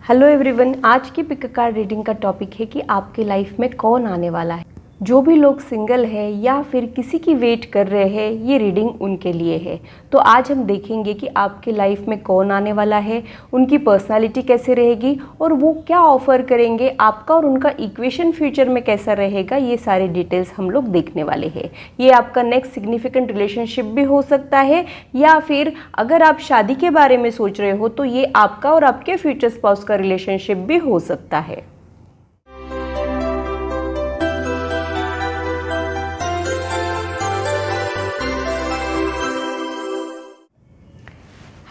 Hello everyone, आज की pick card reading का टॉपिक है कि आपके लाइफ में कौन आने वाला है। जो भी लोग सिंगल है या फिर किसी की वेट कर रहे हैं, ये रीडिंग उनके लिए है। तो आज हम देखेंगे कि आपके लाइफ में कौन आने वाला है, उनकी पर्सनालिटी कैसे रहेगी और वो क्या ऑफर करेंगे आपका, और उनका इक्वेशन फ्यूचर में कैसा रहेगा। ये सारे डिटेल्स हम लोग देखने वाले हैं। ये आपका नेक्स्ट सिग्निफिकेंट रिलेशनशिप भी हो सकता है, या फिर अगर आप शादी के बारे में सोच रहे हो तो ये आपका और आपके फ्यूचर स्पाउस का रिलेशनशिप भी हो सकता है।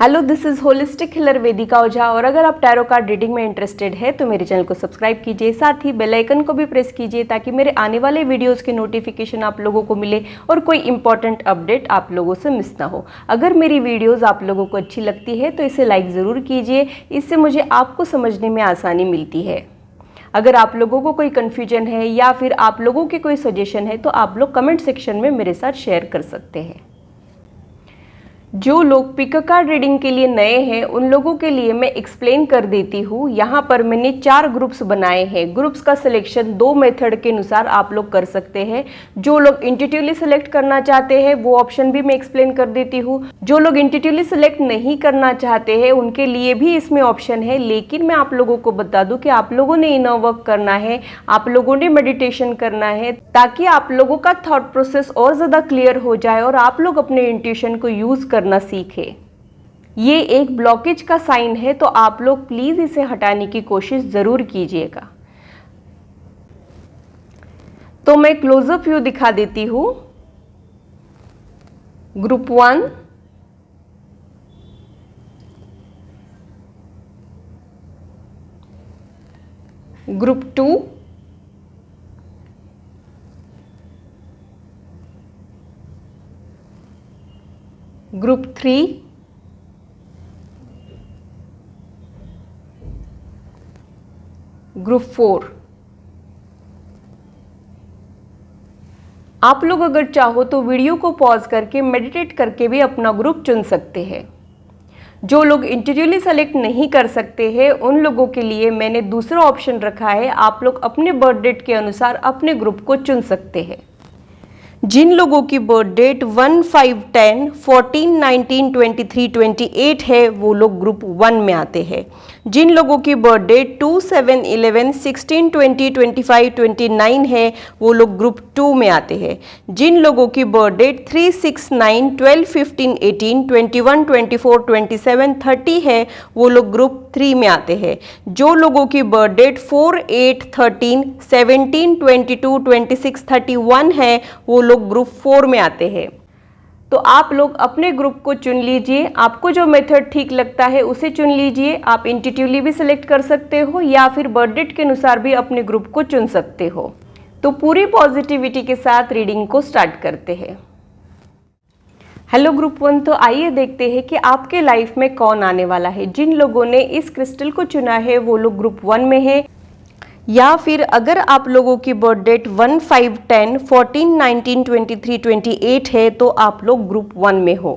Hello, this is holistic healer Vedika Ojha. और अगर आप टैरो कार्ड रीडिंग में इंटरेस्टेड है तो मेरे चैनल को सब्सक्राइब कीजिए, साथ ही बेल आइकन को भी प्रेस कीजिए ताकि मेरे आने वाले वीडियोस के नोटिफिकेशन आप लोगों को मिले और कोई इंपॉर्टेंट अपडेट आप लोगों से मिस ना हो। अगर मेरी वीडियोस आप लोगों को अच्छी लगती है तो इसे लाइक ज़रूर कीजिए, इससे मुझे आपको समझने में आसानी मिलती है। अगर आप लोगों को कोई कन्फ्यूजन है या फिर आप लोगों के कोई सजेशन है तो आप लोग कमेंट सेक्शन में मेरे साथ शेयर कर सकते हैं। जो लोग पिक कार्ड रीडिंग के लिए नए हैं उन लोगों के लिए मैं एक्सप्लेन कर देती हूँ। यहाँ पर मैंने 4 ग्रुप्स बनाए हैं। ग्रुप्स का सिलेक्शन 2 मेथड के अनुसार आप लोग कर सकते हैं। जो लोग इंट्यूटिवली सेलेक्ट करना चाहते हैं वो ऑप्शन भी मैं एक्सप्लेन कर देती हूँ। जो लोग इंट्यूटिवली सेलेक्ट नहीं करना चाहते हैं उनके लिए भी इसमें ऑप्शन है, लेकिन मैं आप लोगों को बता दूँ कि आप लोगों ने इनर वर्क करना है, आप लोगों ने मेडिटेशन करना है, ताकि आप लोगों का थॉट प्रोसेस और ज़्यादा क्लियर हो जाए और आप लोग अपने इंट्यूशन को यूज़ करना सीखे। ये एक ब्लॉकेज का साइन है, तो आप लोग प्लीज इसे हटाने की कोशिश जरूर कीजिएगा। तो मैं क्लोजअप व्यू दिखा देती हूं। Group 1, group 2, group 3, group 4। आप लोग अगर चाहो तो वीडियो को पॉज करके मेडिटेट करके भी अपना ग्रुप चुन सकते हैं। जो लोग इंडिविजुअली सेलेक्ट नहीं कर सकते हैं उन लोगों के लिए मैंने दूसरा ऑप्शन रखा है। आप लोग अपने बर्थ डेट के अनुसार अपने ग्रुप को चुन सकते हैं। जिन लोगों की बर्थ डेट 1, 5, 10, 14, 19, 23, 28 है वो लोग ग्रुप 1 में आते हैं। जिन लोगों की बर्थ डेट 2, 7, 11, 16, 20, 25, 29 है वो लोग ग्रुप 2 में आते हैं। जिन लोगों की बर्थ डेट 3, 6, 9, 12, 15, 18, 21, 24, 27, 30 है वो लोग ग्रुप 3 में आते हैं। जो लोगों की बर्थ डेट 4, 8, 13, 17, 22, 26, 31 है वो लोग ग्रुप 4 में आते हैं। तो आप लोग अपने ग्रुप को चुन लीजिए। आपको जो मेथड ठीक लगता है उसे चुन लीजिए। आप इंट्यूटिवली भी सिलेक्ट कर सकते हो या फिर बर्थ डेट के अनुसार भी अपने ग्रुप को चुन सकते हो। तो पूरी पॉजिटिविटी के साथ रीडिंग को स्टार्ट करते हैं। हेलो ग्रुप 1, तो आइए देखते हैं कि आपके लाइफ में कौन आने वाला है। जिन लोगों ने इस क्रिस्टल को चुना है वो लोग ग्रुप 1 में है, या फिर अगर आप लोगों की बर्थ डेट 1, 5, 10, 14, 19, 23, 28 है तो आप लोग ग्रुप 1 में हो।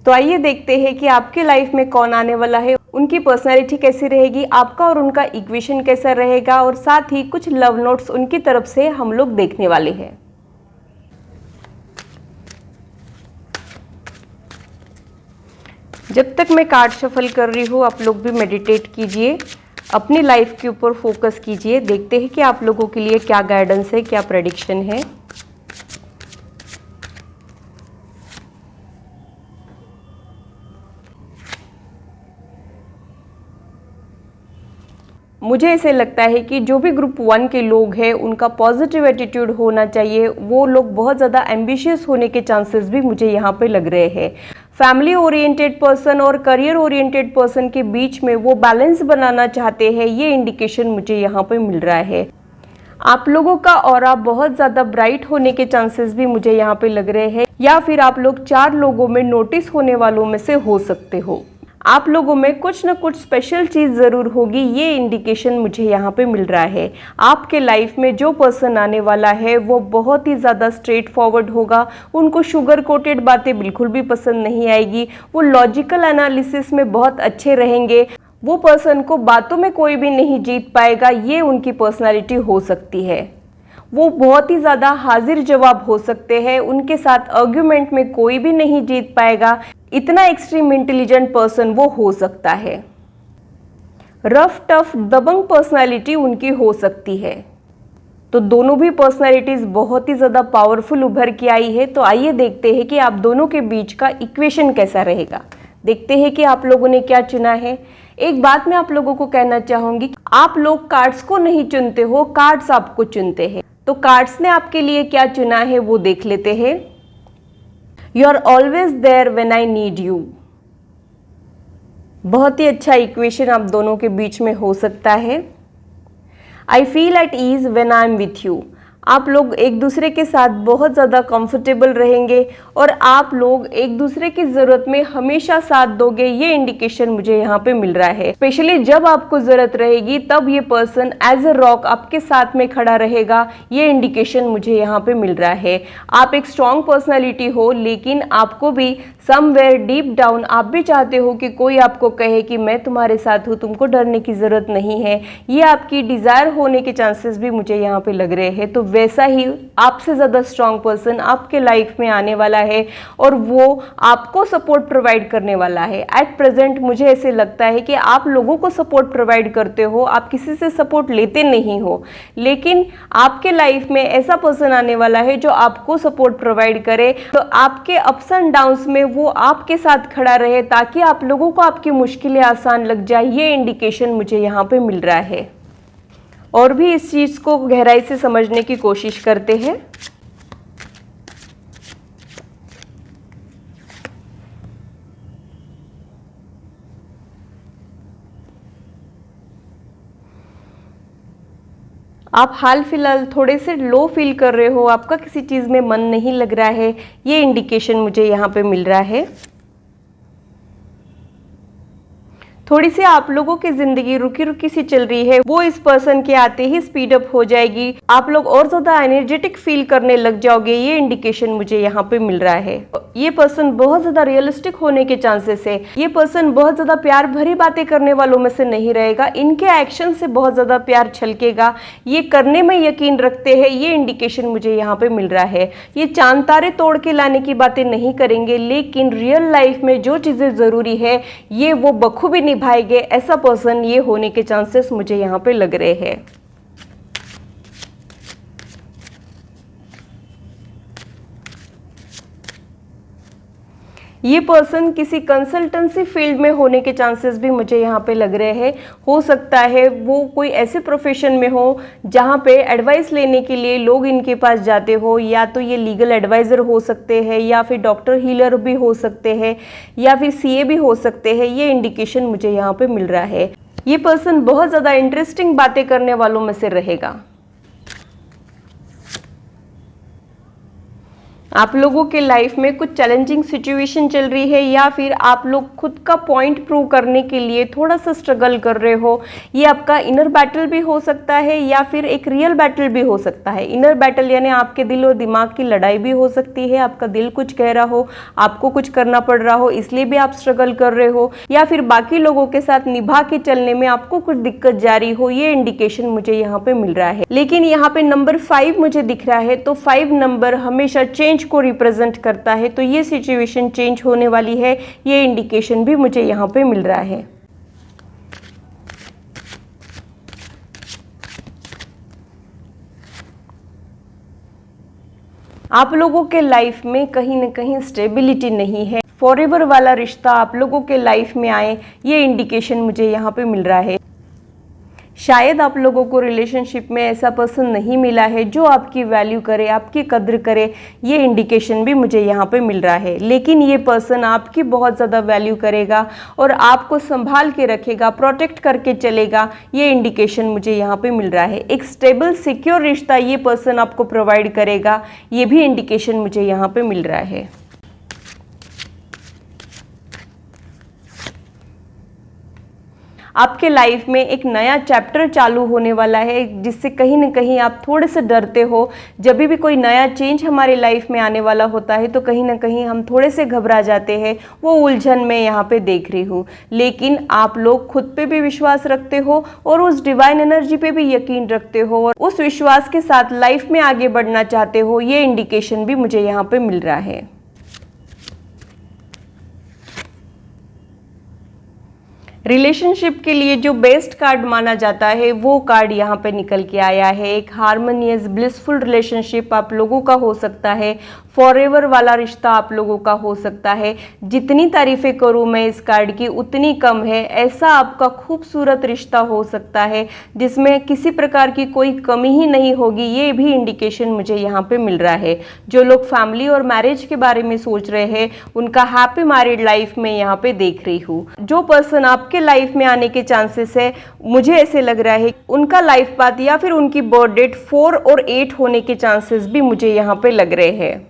तो आइए देखते हैं कि आपके लाइफ में कौन आने वाला है, उनकी पर्सनैलिटी कैसी रहेगी, आपका और उनका इक्वेशन कैसा रहेगा, और साथ ही कुछ लव नोट्स उनकी तरफ से हम लोग देखने वाले हैं। जब तक मैं कार्ड शफल कर रही हूँ आप लोग भी मेडिटेट कीजिए, अपनी लाइफ के ऊपर फोकस कीजिए। देखते हैं कि आप लोगों के लिए क्या गाइडेंस है, क्या प्रेडिक्शन है। मुझे ऐसे लगता है कि जो भी ग्रुप 1 के लोग हैं उनका पॉजिटिव एटीट्यूड होना चाहिए। वो लोग बहुत ज़्यादा एम्बिशियस होने के चांसेस भी मुझे यहाँ पे लग रहे हैं। फैमिली ओरिएंटेड पर्सन और करियर ओरिएंटेड पर्सन के बीच में वो बैलेंस बनाना चाहते हैं, ये इंडिकेशन मुझे यहाँ पे मिल रहा है। आप लोगों का ऑरा बहुत ज़्यादा ब्राइट होने के चांसेस भी मुझे यहाँ पे लग रहे हैं, या फिर आप लोग 4 लोगों में नोटिस होने वालों में से हो सकते हो। आप लोगों में कुछ ना कुछ स्पेशल चीज़ ज़रूर होगी, ये इंडिकेशन मुझे यहाँ पे मिल रहा है। आपके लाइफ में जो पर्सन आने वाला है वो बहुत ही ज़्यादा स्ट्रेट फॉरवर्ड होगा। उनको शुगर कोटेड बातें बिल्कुल भी पसंद नहीं आएगी। वो लॉजिकल एनालिसिस में बहुत अच्छे रहेंगे। वो पर्सन को बातों में कोई भी नहीं जीत पाएगा, ये उनकी पर्सनालिटी हो सकती है। वो बहुत ही ज़्यादा हाजिर जवाब हो सकते हैं, उनके साथ आर्ग्यूमेंट में कोई भी नहीं जीत पाएगा, इतना एक्सट्रीम इंटेलिजेंट पर्सन वो हो सकता है। रफ टफ दबंग पर्सनालिटी उनकी हो सकती है। तो दोनों भी पर्सनालिटीज़ बहुत ही ज़्यादा पावरफुल उभर के आई है। तो आइए देखते हैं कि आप दोनों के बीच का इक्वेशन कैसा रहेगा। देखते हैं कि आप लोगों ने क्या चुना है। एक बात मैं आप लोगों को कहना चाहूँगी, आप लोग कार्ड्स को नहीं चुनते हो, कार्ड्स आपको चुनते हैं। तो कार्ड्स ने आपके लिए क्या चुना है वो देख लेते हैं। You are always there when I need you. बहुत ही अच्छा इक्वेशन आप दोनों के बीच में हो सकता है। I feel at ease when I am with you. आप लोग एक दूसरे के साथ बहुत ज़्यादा कंफर्टेबल रहेंगे और आप लोग एक दूसरे की ज़रूरत में हमेशा साथ दोगे, ये इंडिकेशन मुझे यहाँ पे मिल रहा है। स्पेशली जब आपको ज़रूरत रहेगी तब ये पर्सन एज अ रॉक आपके साथ में खड़ा रहेगा, ये इंडिकेशन मुझे यहाँ पे मिल रहा है। आप एक स्ट्रॉन्ग पर्सनैलिटी हो, लेकिन आपको भी समवेयर डीप डाउन आप भी चाहते हो कि कोई आपको कहे कि मैं तुम्हारे साथ हूँ, तुमको डरने की ज़रूरत नहीं है। ये आपकी डिज़ायर होने के चांसेस भी मुझे यहाँ पे लग रहे हैं। तो वैसा ही आपसे ज़्यादा स्ट्रॉन्ग पर्सन आपके लाइफ में आने वाला है और वो आपको सपोर्ट प्रोवाइड करने वाला है। एट प्रेजेंट मुझे ऐसे लगता है कि आप लोगों को सपोर्ट प्रोवाइड करते हो, आप किसी से सपोर्ट लेते नहीं हो, लेकिन आपके लाइफ में ऐसा पर्सन आने वाला है जो आपको सपोर्ट प्रोवाइड करे। तो आपके अप्स एंड डाउन्स में वो आपके साथ खड़ा रहे ताकि आप लोगों को आपकी मुश्किलें आसान लग जाए, ये इंडिकेशन मुझे यहाँ पे मिल रहा है। और भी इस चीज़ को गहराई से समझने की कोशिश करते हैं। आप हाल फिलहाल थोड़े से लो फील कर रहे हो, आपका किसी चीज़ में मन नहीं लग रहा है, ये इंडिकेशन मुझे यहाँ पे मिल रहा है। थोड़ी सी आप लोगों की जिंदगी रुकी रुकी सी चल रही है, वो इस पर्सन के आते ही स्पीड अप हो जाएगी। आप लोग और ज्यादा एनर्जेटिक फील करने लग जाओगे, ये इंडिकेशन मुझे यहाँ पे मिल रहा है। ये पर्सन बहुत ज्यादा रियलिस्टिक होने के चांसेस है। ये पर्सन बहुत ज्यादा प्यार भरी बातें करने वालों में से नहीं रहेगा, इनके एक्शन से बहुत ज्यादा प्यार छलकेगा, ये करने में यकीन रखते हैं, ये इंडिकेशन मुझे यहाँ पे मिल रहा है। ये चांद तारे तोड़ के लाने की बातें नहीं करेंगे, लेकिन रियल लाइफ में जो चीजें जरूरी है ये वो बखूबी निभाएंगे। ऐसा पर्सन ये होने के चांसेस मुझे यहाँ पे लग रहे हैं। ये पर्सन किसी कंसल्टेंसी फील्ड में होने के चांसेस भी मुझे यहाँ पे लग रहे हैं। हो सकता है वो कोई ऐसे प्रोफेशन में हो जहाँ पे एडवाइस लेने के लिए लोग इनके पास जाते हो, या तो ये लीगल एडवाइज़र हो सकते हैं, या फिर डॉक्टर हीलर भी हो सकते हैं, या फिर सीए भी हो सकते हैं। ये इंडिकेशन मुझे यहाँ पे मिल रहा है। ये पर्सन बहुत ज़्यादा इंटरेस्टिंग बातें करने वालों में से रहेगा। आप लोगों के लाइफ में कुछ चैलेंजिंग सिचुएशन चल रही है, या फिर आप लोग खुद का पॉइंट प्रूव करने के लिए थोड़ा सा स्ट्रगल कर रहे हो। ये आपका इनर बैटल भी हो सकता है, या फिर एक रियल बैटल भी हो सकता है। इनर बैटल यानी आपके दिल और दिमाग की लड़ाई भी हो सकती है। आपका दिल कुछ कह रहा हो, आपको कुछ करना पड़ रहा हो, इसलिए भी आप स्ट्रगल कर रहे हो, या फिर बाकी लोगों के साथ निभा के चलने में आपको कुछ दिक्कत जारी हो। ये इंडिकेशन मुझे यहाँ पे मिल रहा है। लेकिन यहाँ पे नंबर 5 मुझे दिख रहा है, तो 5 नंबर हमेशा चेंज को रिप्रेजेंट करता है। तो ये सिचुएशन चेंज होने वाली है, ये इंडिकेशन भी मुझे यहाँ पे मिल रहा है। आप लोगों के लाइफ में कहीं ना कहीं स्टेबिलिटी नहीं है। फॉरएवर वाला रिश्ता आप लोगों के लाइफ में आए, ये इंडिकेशन मुझे यहाँ पे मिल रहा है। शायद आप लोगों को रिलेशनशिप में ऐसा पर्सन नहीं मिला है जो आपकी वैल्यू करे, आपकी कद्र करे, ये इंडिकेशन भी मुझे यहाँ पे मिल रहा है। लेकिन ये पर्सन आपकी बहुत ज़्यादा वैल्यू करेगा और आपको संभाल के रखेगा, प्रोटेक्ट करके चलेगा, ये इंडिकेशन मुझे यहाँ पे मिल रहा है। एक स्टेबल सिक्योर रिश्ता ये पर्सन आपको प्रोवाइड करेगा, ये भी इंडिकेशन मुझे यहाँ पे मिल रहा है। आपके लाइफ में एक नया चैप्टर चालू होने वाला है, जिससे कहीं ना कहीं आप थोड़े से डरते हो। जब भी कोई नया चेंज हमारे लाइफ में आने वाला होता है तो कहीं ना कहीं हम थोड़े से घबरा जाते हैं। वो उलझन मैं यहाँ पे देख रही हूँ, लेकिन आप लोग खुद पे भी विश्वास रखते हो और उस डिवाइन एनर्जी पे भी यकीन रखते हो और उस विश्वास के साथ लाइफ में आगे बढ़ना चाहते हो। ये इंडिकेशन भी मुझे यहाँ पे मिल रहा है। रिलेशनशिप के लिए जो बेस्ट कार्ड माना जाता है वो कार्ड यहाँ पे निकल के आया है। एक हार्मोनियस ब्लिसफुल रिलेशनशिप आप लोगों का हो सकता है, फॉरएवर वाला रिश्ता आप लोगों का हो सकता है। जितनी तारीफें करूँ मैं इस कार्ड की उतनी कम है। ऐसा आपका खूबसूरत रिश्ता हो सकता है जिसमें किसी प्रकार की कोई कमी ही नहीं होगी। ये भी इंडिकेशन मुझे यहाँ पे मिल रहा है। जो लोग फैमिली और मैरिज के बारे में सोच रहे हैं उनका हैप्पी मैरिड लाइफ में यहाँ पे देख रही हूँ। जो पर्सन आपके लाइफ में आने के चांसेस है, मुझे ऐसे लग रहा है उनका लाइफ पाथ या फिर उनकी बर्थ डेट 4 और 8 होने के चांसेस भी मुझे यहाँ पे लग रहे हैं।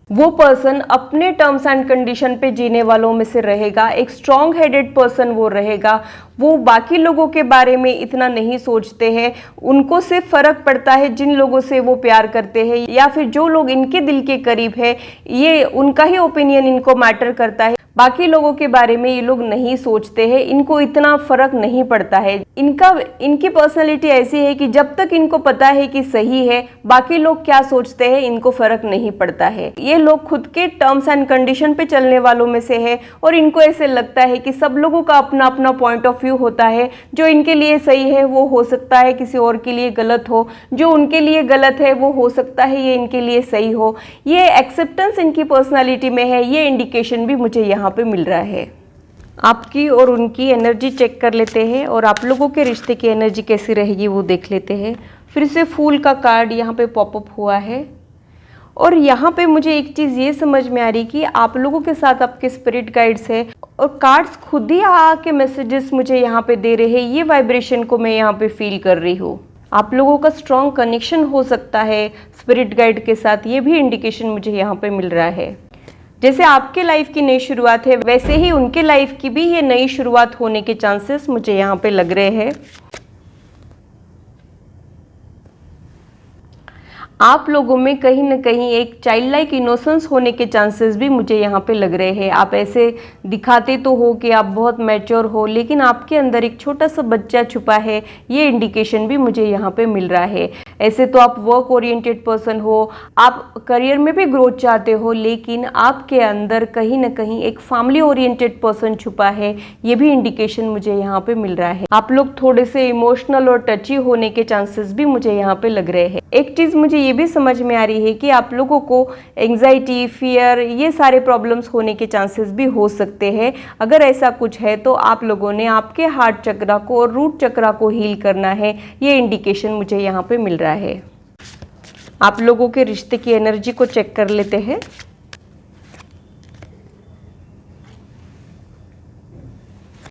वो पर्सन अपने टर्म्स एंड कंडीशन पे जीने वालों में से रहेगा। एक स्ट्रॉन्ग हेडेड पर्सन वो रहेगा। वो बाकी लोगों के बारे में इतना नहीं सोचते हैं। उनको सिर्फ फर्क पड़ता है जिन लोगों से वो प्यार करते हैं या फिर जो लोग इनके दिल के करीब है, ये उनका ही ओपिनियन इनको मैटर करता है। बाकी लोगों के बारे में ये लोग नहीं सोचते हैं, इनको इतना फर्क नहीं पड़ता है। इनकी पर्सनैलिटी ऐसी है कि जब तक इनको पता है कि सही है, बाकी लोग क्या सोचते हैं इनको फर्क नहीं पड़ता है। ये लोग खुद के टर्म्स एंड कंडीशन पे चलने वालों में से है और इनको ऐसे लगता है कि सब लोगों का अपना अपना पॉइंट ऑफ व्यू होता है। जो इनके लिए सही है वो हो सकता है किसी और के लिए गलत हो, जो उनके लिए गलत है वो हो सकता है ये इनके लिए सही हो। ये एक्सेप्टेंस इनकी पर्सनैलिटी में है। ये इंडिकेशन भी मुझे यहाँ पे मिल रहा है। आपकी और उनकी एनर्जी चेक कर लेते हैं और आप लोगों के रिश्ते की एनर्जी कैसी रहेगी वो देख लेते हैं। फिर से फूल का कार्ड यहाँ पे पॉपअप हुआ है और यहाँ पे मुझे एक चीज़ ये समझ में आ रही कि आप लोगों के साथ आपके स्पिरिट गाइड्स है और कार्ड्स खुद ही आके मैसेजेस मुझे यहाँ पे दे रहे हैं। ये वाइब्रेशन को मैं यहाँ पे फील कर रही हूँ। आप लोगों का स्ट्रॉन्ग कनेक्शन हो सकता है स्पिरिट गाइड के साथ। ये भी इंडिकेशन मुझे यहाँ पे मिल रहा है। जैसे आपके लाइफ की नई शुरुआत है वैसे ही उनके लाइफ की भी ये नई शुरुआत होने के चांसेस मुझे यहाँ पे लग रहे हैं। आप लोगों में कहीं ना कहीं एक चाइल्ड लाइक इनोसेंस होने के चांसेस भी मुझे यहाँ पे लग रहे हैं। आप ऐसे दिखाते तो हो कि आप बहुत मैच्योर हो, लेकिन आपके अंदर एक छोटा सा बच्चा छुपा है। ये इंडिकेशन भी मुझे यहाँ पे मिल रहा है। ऐसे तो आप वर्क ओरिएंटेड पर्सन हो, आप करियर में भी ग्रोथ चाहते हो, लेकिन आपके अंदर कहीं ना कहीं एक फैमिली ओरिएंटेड पर्सन छुपा है। ये भी इंडिकेशन मुझे यहाँ पे मिल रहा है। आप लोग थोड़े से इमोशनल और टची होने के चांसेस भी मुझे यहाँ पे लग रहे हैं। एक चीज़ मुझे ये भी समझ में आ रही है कि आप लोगों को एंग्जाइटी, फियर, ये सारे प्रॉब्लम्स होने के चांसेस भी हो सकते हैं। अगर ऐसा कुछ है तो आप लोगों ने आपके हार्ट चक्रा को और रूट चक्रा को हील करना है। ये इंडिकेशन मुझे यहाँ पे मिल रहा है। आप लोगों के रिश्ते की एनर्जी को चेक कर लेते हैं।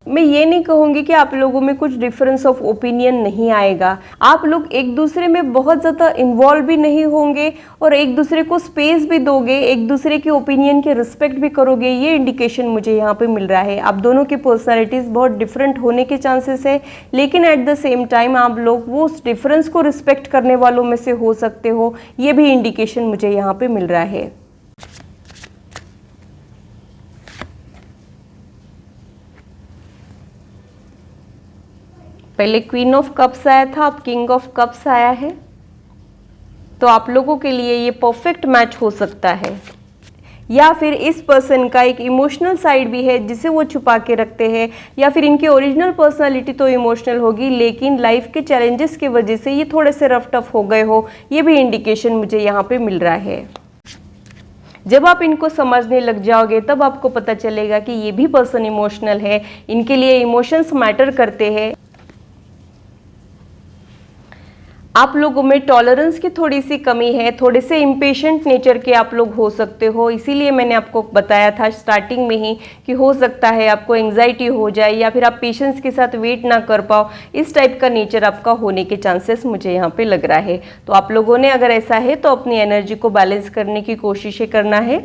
मैं ये नहीं कहूँगी कि आप लोगों में कुछ डिफरेंस ऑफ ओपिनियन नहीं आएगा। आप लोग एक दूसरे में बहुत ज़्यादा इन्वॉल्व भी नहीं होंगे और एक दूसरे को स्पेस भी दोगे, एक दूसरे के ओपिनियन के रिस्पेक्ट भी करोगे। ये इंडिकेशन मुझे यहाँ पे मिल रहा है। आप दोनों की पर्सनालिटीज़ बहुत डिफरेंट होने के चांसेस है, लेकिन एट द सेम टाइम आप लोग वो उस डिफरेंस को रिस्पेक्ट करने वालों में से हो सकते हो। ये भी इंडिकेशन मुझे यहाँ पे मिल रहा है। पहले क्वीन ऑफ कप्स आया था, अब किंग ऑफ कप्स आया है। तो आप लोगों के लिए ये परफेक्ट मैच हो सकता है, या फिर इस पर्सन का एक इमोशनल साइड भी है जिसे वो छुपा के रखते हैं, या फिर इनकी ओरिजिनल पर्सनालिटी तो इमोशनल होगी लेकिन लाइफ के चैलेंजेस की वजह से ये थोड़े से रफ टफ हो गए हो। ये भी इंडिकेशन मुझे यहाँ पे मिल रहा है। जब आप इनको समझने लग जाओगे तब आपको पता चलेगा कि ये भी पर्सन इमोशनल है, इनके लिए इमोशंस मैटर करते हैं। आप लोगों में टॉलरेंस की थोड़ी सी कमी है, थोड़े से इम्पेशेंट नेचर के आप लोग हो सकते हो। इसीलिए मैंने आपको बताया था स्टार्टिंग में ही कि हो सकता है आपको एंग्जाइटी हो जाए या फिर आप पेशेंस के साथ वेट ना कर पाओ। इस टाइप का नेचर आपका होने के चांसेस मुझे यहाँ पे लग रहा है। तो आप लोगों ने अगर ऐसा है तो अपनी एनर्जी को बैलेंस करने की कोशिश करना है।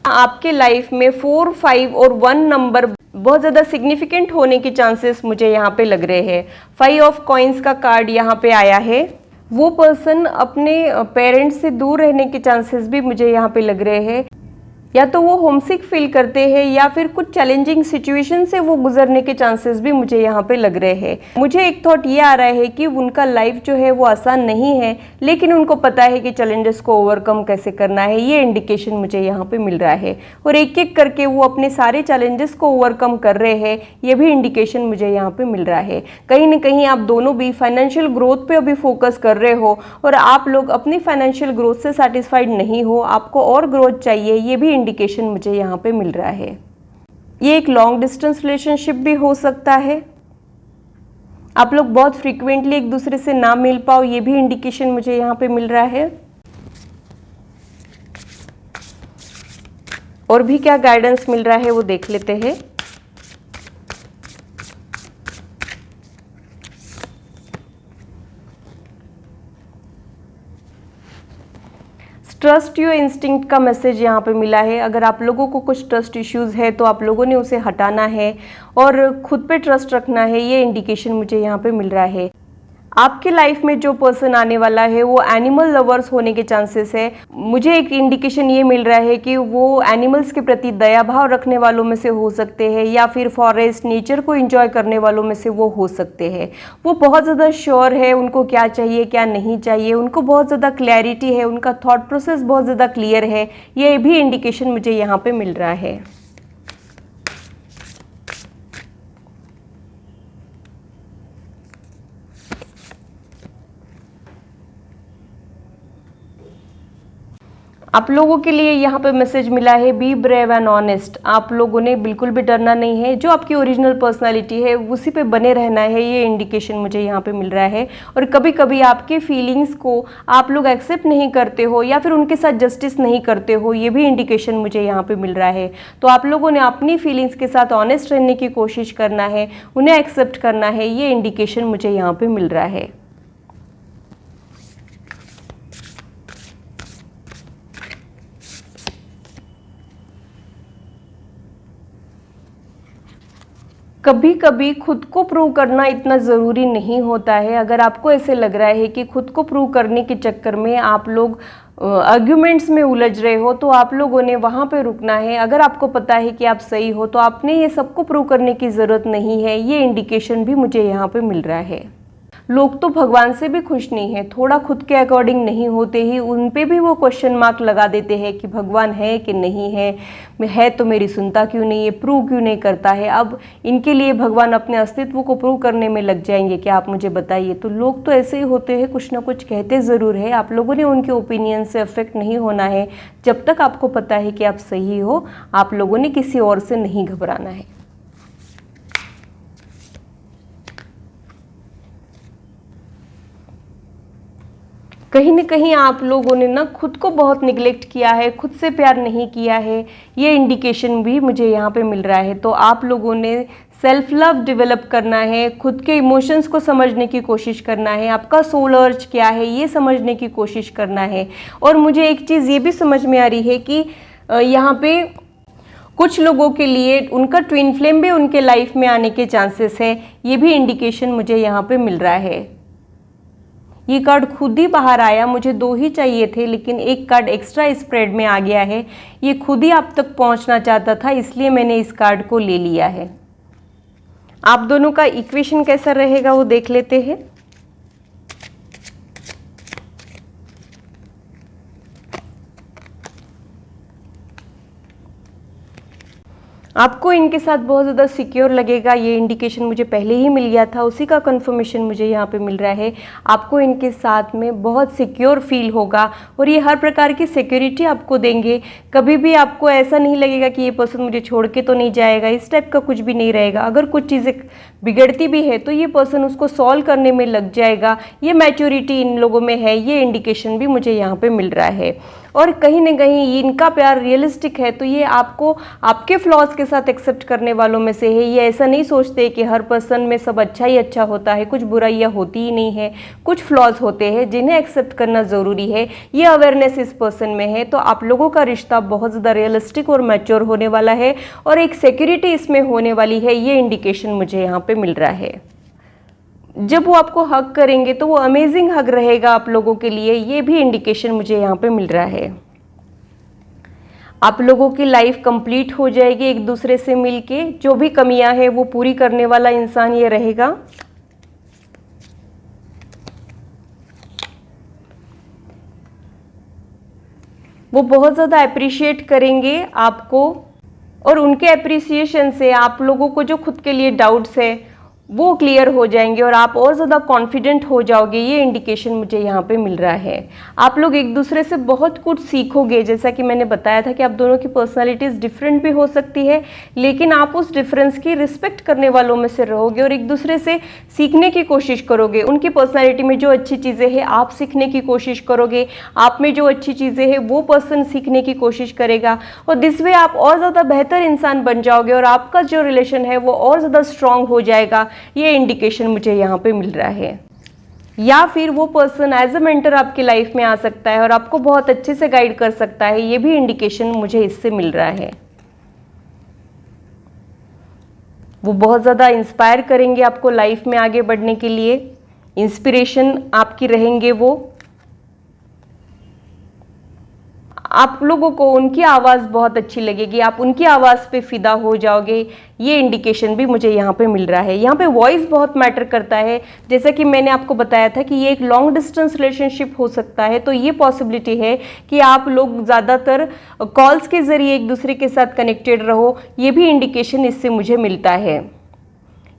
आपके लाइफ में 4, 5 और 1 नंबर बहुत ज़्यादा सिग्निफिकेंट होने के चांसेस मुझे यहाँ पे लग रहे हैं। 5 ऑफ कॉइंस का कार्ड यहाँ पे आया है। वो पर्सन अपने पेरेंट्स से दूर रहने के चांसेस भी मुझे यहाँ पे लग रहे हैं। या तो वो होमसिक फील करते हैं या फिर कुछ चैलेंजिंग सिचुएशन से वो गुजरने के चांसेस भी मुझे यहाँ पे लग रहे हैं। मुझे एक थॉट ये आ रहा है कि उनका लाइफ जो है वो आसान नहीं है, लेकिन उनको पता है कि चैलेंजेस को ओवरकम कैसे करना है। ये इंडिकेशन मुझे यहाँ पे मिल रहा है और एक एक करके वो अपने सारे चैलेंजेस को ओवरकम कर रहे हैं। ये भी इंडिकेशन मुझे यहाँ पे मिल रहा है। कहीं ना कहीं आप दोनों भी फाइनेंशियल ग्रोथ पे अभी फोकस कर रहे हो और आप लोग अपनी फाइनेंशियल ग्रोथ से सेटिस्फाइड नहीं हो, आपको और ग्रोथ चाहिए। ये भी इंडिकेशन मुझे यहाँ पे मिल रहा है। ये एक लॉन्ग डिस्टेंस रिलेशनशिप भी हो सकता है। आप लोग बहुत फ्रीक्वेंटली एक दूसरे से ना मिल पाओ, ये भी इंडिकेशन मुझे यहाँ पे मिल रहा है। और भी क्या गाइडेंस मिल रहा है वो देख लेते हैं। ट्रस्ट योर इंस्टिंक्ट का मैसेज यहाँ पे मिला है। अगर आप लोगों को कुछ ट्रस्ट इश्यूज़ है तो आप लोगों ने उसे हटाना है और खुद पे ट्रस्ट रखना है। ये इंडिकेशन मुझे यहाँ पे मिल रहा है। आपके लाइफ में जो पर्सन आने वाला है वो एनिमल लवर्स होने के चांसेस है। मुझे एक इंडिकेशन ये मिल रहा है कि वो एनिमल्स के प्रति दया भाव रखने वालों में से हो सकते हैं या फिर फॉरेस्ट नेचर को एंजॉय करने वालों में से वो हो सकते हैं। वो बहुत ज़्यादा श्योर है उनको क्या चाहिए क्या नहीं चाहिए, उनको बहुत ज़्यादा क्लैरिटी है, उनका थॉट प्रोसेस बहुत ज़्यादा क्लियर है। ये भी इंडिकेशन मुझे यहाँ पर मिल रहा है। आप लोगों के लिए यहाँ पे मैसेज मिला है, बी ब्रेव एंड ऑनेस्ट। आप लोगों ने बिल्कुल भी डरना नहीं है, जो आपकी ओरिजिनल पर्सनालिटी है उसी पे बने रहना है। ये इंडिकेशन मुझे यहाँ पे मिल रहा है। और कभी कभी आपके फीलिंग्स को आप लोग एक्सेप्ट नहीं करते हो या फिर उनके साथ जस्टिस नहीं करते हो, ये भी इंडिकेशन मुझे यहाँ पे मिल रहा है। तो आप लोगों ने अपनी फीलिंग्स के साथ ऑनेस्ट रहने की कोशिश करना है, उन्हें एक्सेप्ट करना है। ये इंडिकेशन मुझे यहाँ पे मिल रहा है। कभी कभी खुद को प्रूव करना इतना ज़रूरी नहीं होता है। अगर आपको ऐसे लग रहा है कि खुद को प्रूव करने के चक्कर में आप लोग आर्ग्यूमेंट्स में उलझ रहे हो, तो आप लोगों ने वहाँ पे रुकना है। अगर आपको पता है कि आप सही हो तो आपने ये सबको प्रूव करने की ज़रूरत नहीं है। ये इंडिकेशन भी मुझे यहाँ पे मिल रहा है। लोग तो भगवान से भी खुश नहीं है, थोड़ा खुद के अकॉर्डिंग नहीं होते ही उन पे भी वो क्वेश्चन मार्क लगा देते हैं कि भगवान है कि नहीं है तो मेरी सुनता क्यों नहीं है, प्रूव क्यों नहीं करता है। अब इनके लिए भगवान अपने अस्तित्व को प्रूव करने में लग जाएंगे क्या, आप मुझे बताइए। तो लोग तो ऐसे ही होते हैं, कुछ ना कुछ कहते ज़रूर है। आप लोगों ने उनके ओपिनियन से अफेक्ट नहीं होना है। जब तक आपको पता है कि आप सही हो, आप लोगों ने किसी और से नहीं घबराना है। कहीं ना कहीं आप लोगों ने ना खुद को बहुत निगलेक्ट किया है, खुद से प्यार नहीं किया है। ये इंडिकेशन भी मुझे यहाँ पे मिल रहा है। तो आप लोगों ने सेल्फ लव डेवलप करना है, खुद के इमोशंस को समझने की कोशिश करना है, आपका सोल अर्ज क्या है ये समझने की कोशिश करना है। और मुझे एक चीज़ ये भी समझ में आ रही है कि यहाँ पे कुछ लोगों के लिए उनका ट्विन फ्लेम भी उनके लाइफ में आने के चांसेस है। ये भी इंडिकेशन मुझे यहाँ पे मिल रहा है। ये कार्ड खुद ही बाहर आया, मुझे 2 ही चाहिए थे लेकिन एक कार्ड एक्स्ट्रा स्प्रेड में आ गया है। ये खुद ही आप तक पहुंचना चाहता था, इसलिए मैंने इस कार्ड को ले लिया है। आप दोनों का इक्वेशन कैसा रहेगा वो देख लेते हैं। आपको इनके साथ बहुत ज़्यादा सिक्योर लगेगा, ये इंडिकेशन मुझे पहले ही मिल गया था, उसी का कंफर्मेशन मुझे यहाँ पे मिल रहा है। आपको इनके साथ में बहुत सिक्योर फील होगा और ये हर प्रकार की सिक्योरिटी आपको देंगे। कभी भी आपको ऐसा नहीं लगेगा कि ये पर्सन मुझे छोड़ के तो नहीं जाएगा, इस टाइप का कुछ भी नहीं रहेगा। अगर कुछ चीज़ें बिगड़ती भी है तो ये पर्सन उसको सॉल्व करने में लग जाएगा। ये मैच्योरिटी इन लोगों में है, ये इंडिकेशन भी मुझे यहाँ पर मिल रहा है। और कहीं ना कहीं इनका प्यार रियलिस्टिक है, तो ये आपको आपके फ्लॉज के साथ एक्सेप्ट करने वालों में से है। ये ऐसा नहीं सोचते कि हर पर्सन में सब अच्छा ही अच्छा होता है, कुछ बुराइयां होती ही नहीं है, कुछ फ्लॉज होते हैं जिन्हें एक्सेप्ट करना ज़रूरी है। ये अवेयरनेस इस पर्सन में है, तो आप लोगों का रिश्ता बहुत ज़्यादा रियलिस्टिक और मैच्योर होने वाला है और एक सिक्योरिटी इसमें होने वाली है। ये इंडिकेशन मुझे यहाँ पे मिल रहा है। जब वो आपको हग करेंगे तो वो अमेजिंग हग रहेगा आप लोगों के लिए, ये भी इंडिकेशन मुझे यहाँ पे मिल रहा है। आप लोगों की लाइफ कंप्लीट हो जाएगी एक दूसरे से मिलके, जो भी कमियां हैं वो पूरी करने वाला इंसान ये रहेगा। वो बहुत ज़्यादा अप्रिशिएट करेंगे आपको और उनके अप्रिसिएशन से आप लोगों को जो खुद के लिए डाउट्स है वो क्लियर हो जाएंगे और आप और ज़्यादा कॉन्फिडेंट हो जाओगे। ये इंडिकेशन मुझे यहाँ पे मिल रहा है। आप लोग एक दूसरे से बहुत कुछ सीखोगे। जैसा कि मैंने बताया था कि आप दोनों की पर्सनालिटीज़ डिफरेंट भी हो सकती है, लेकिन आप उस डिफरेंस की रिस्पेक्ट करने वालों में से रहोगे और एक दूसरे से सीखने की कोशिश करोगे। उनकी पर्सनैलिटी में जो अच्छी चीज़ें हैं आप सीखने की कोशिश करोगे, आप में जो अच्छी चीज़ें हैं वो पर्सन सीखने की कोशिश करेगा और दिस वे आप और ज़्यादा बेहतर इंसान बन जाओगे और आपका जो रिलेशन है वो और ज़्यादा स्ट्रांग हो जाएगा। ये इंडिकेशन मुझे यहाँ पे मिल रहा है। या फिर वो पर्सन एज अ मेंटर आपकी लाइफ में आ सकता है और आपको बहुत अच्छे से गाइड कर सकता है। ये भी इंडिकेशन मुझे इससे मिल रहा है। वो बहुत ज़्यादा इंस्पायर करेंगे आपको लाइफ में आगे बढ़ने के लिए, इंस्पिरेशन आपकी रहेंगे वो। आप लोगों को उनकी आवाज़ बहुत अच्छी लगेगी, आप उनकी आवाज़ पे फिदा हो जाओगे। ये इंडिकेशन भी मुझे यहाँ पे मिल रहा है। यहाँ पे वॉइस बहुत मैटर करता है। जैसा कि मैंने आपको बताया था कि ये एक लॉन्ग डिस्टेंस रिलेशनशिप हो सकता है, तो ये पॉसिबिलिटी है कि आप लोग ज़्यादातर कॉल्स के ज़रिए एक दूसरे के साथ कनेक्टेड रहो। ये भी इंडिकेशन इससे मुझे मिलता है।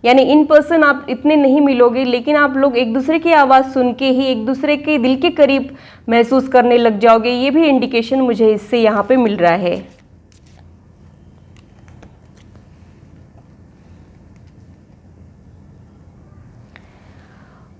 यानी इन पर्सन आप इतने नहीं मिलोगे, लेकिन आप लोग एक दूसरे की आवाज़ सुन के ही एक दूसरे के दिल के करीब महसूस करने लग जाओगे। ये भी इंडिकेशन मुझे इससे यहाँ पे मिल रहा है।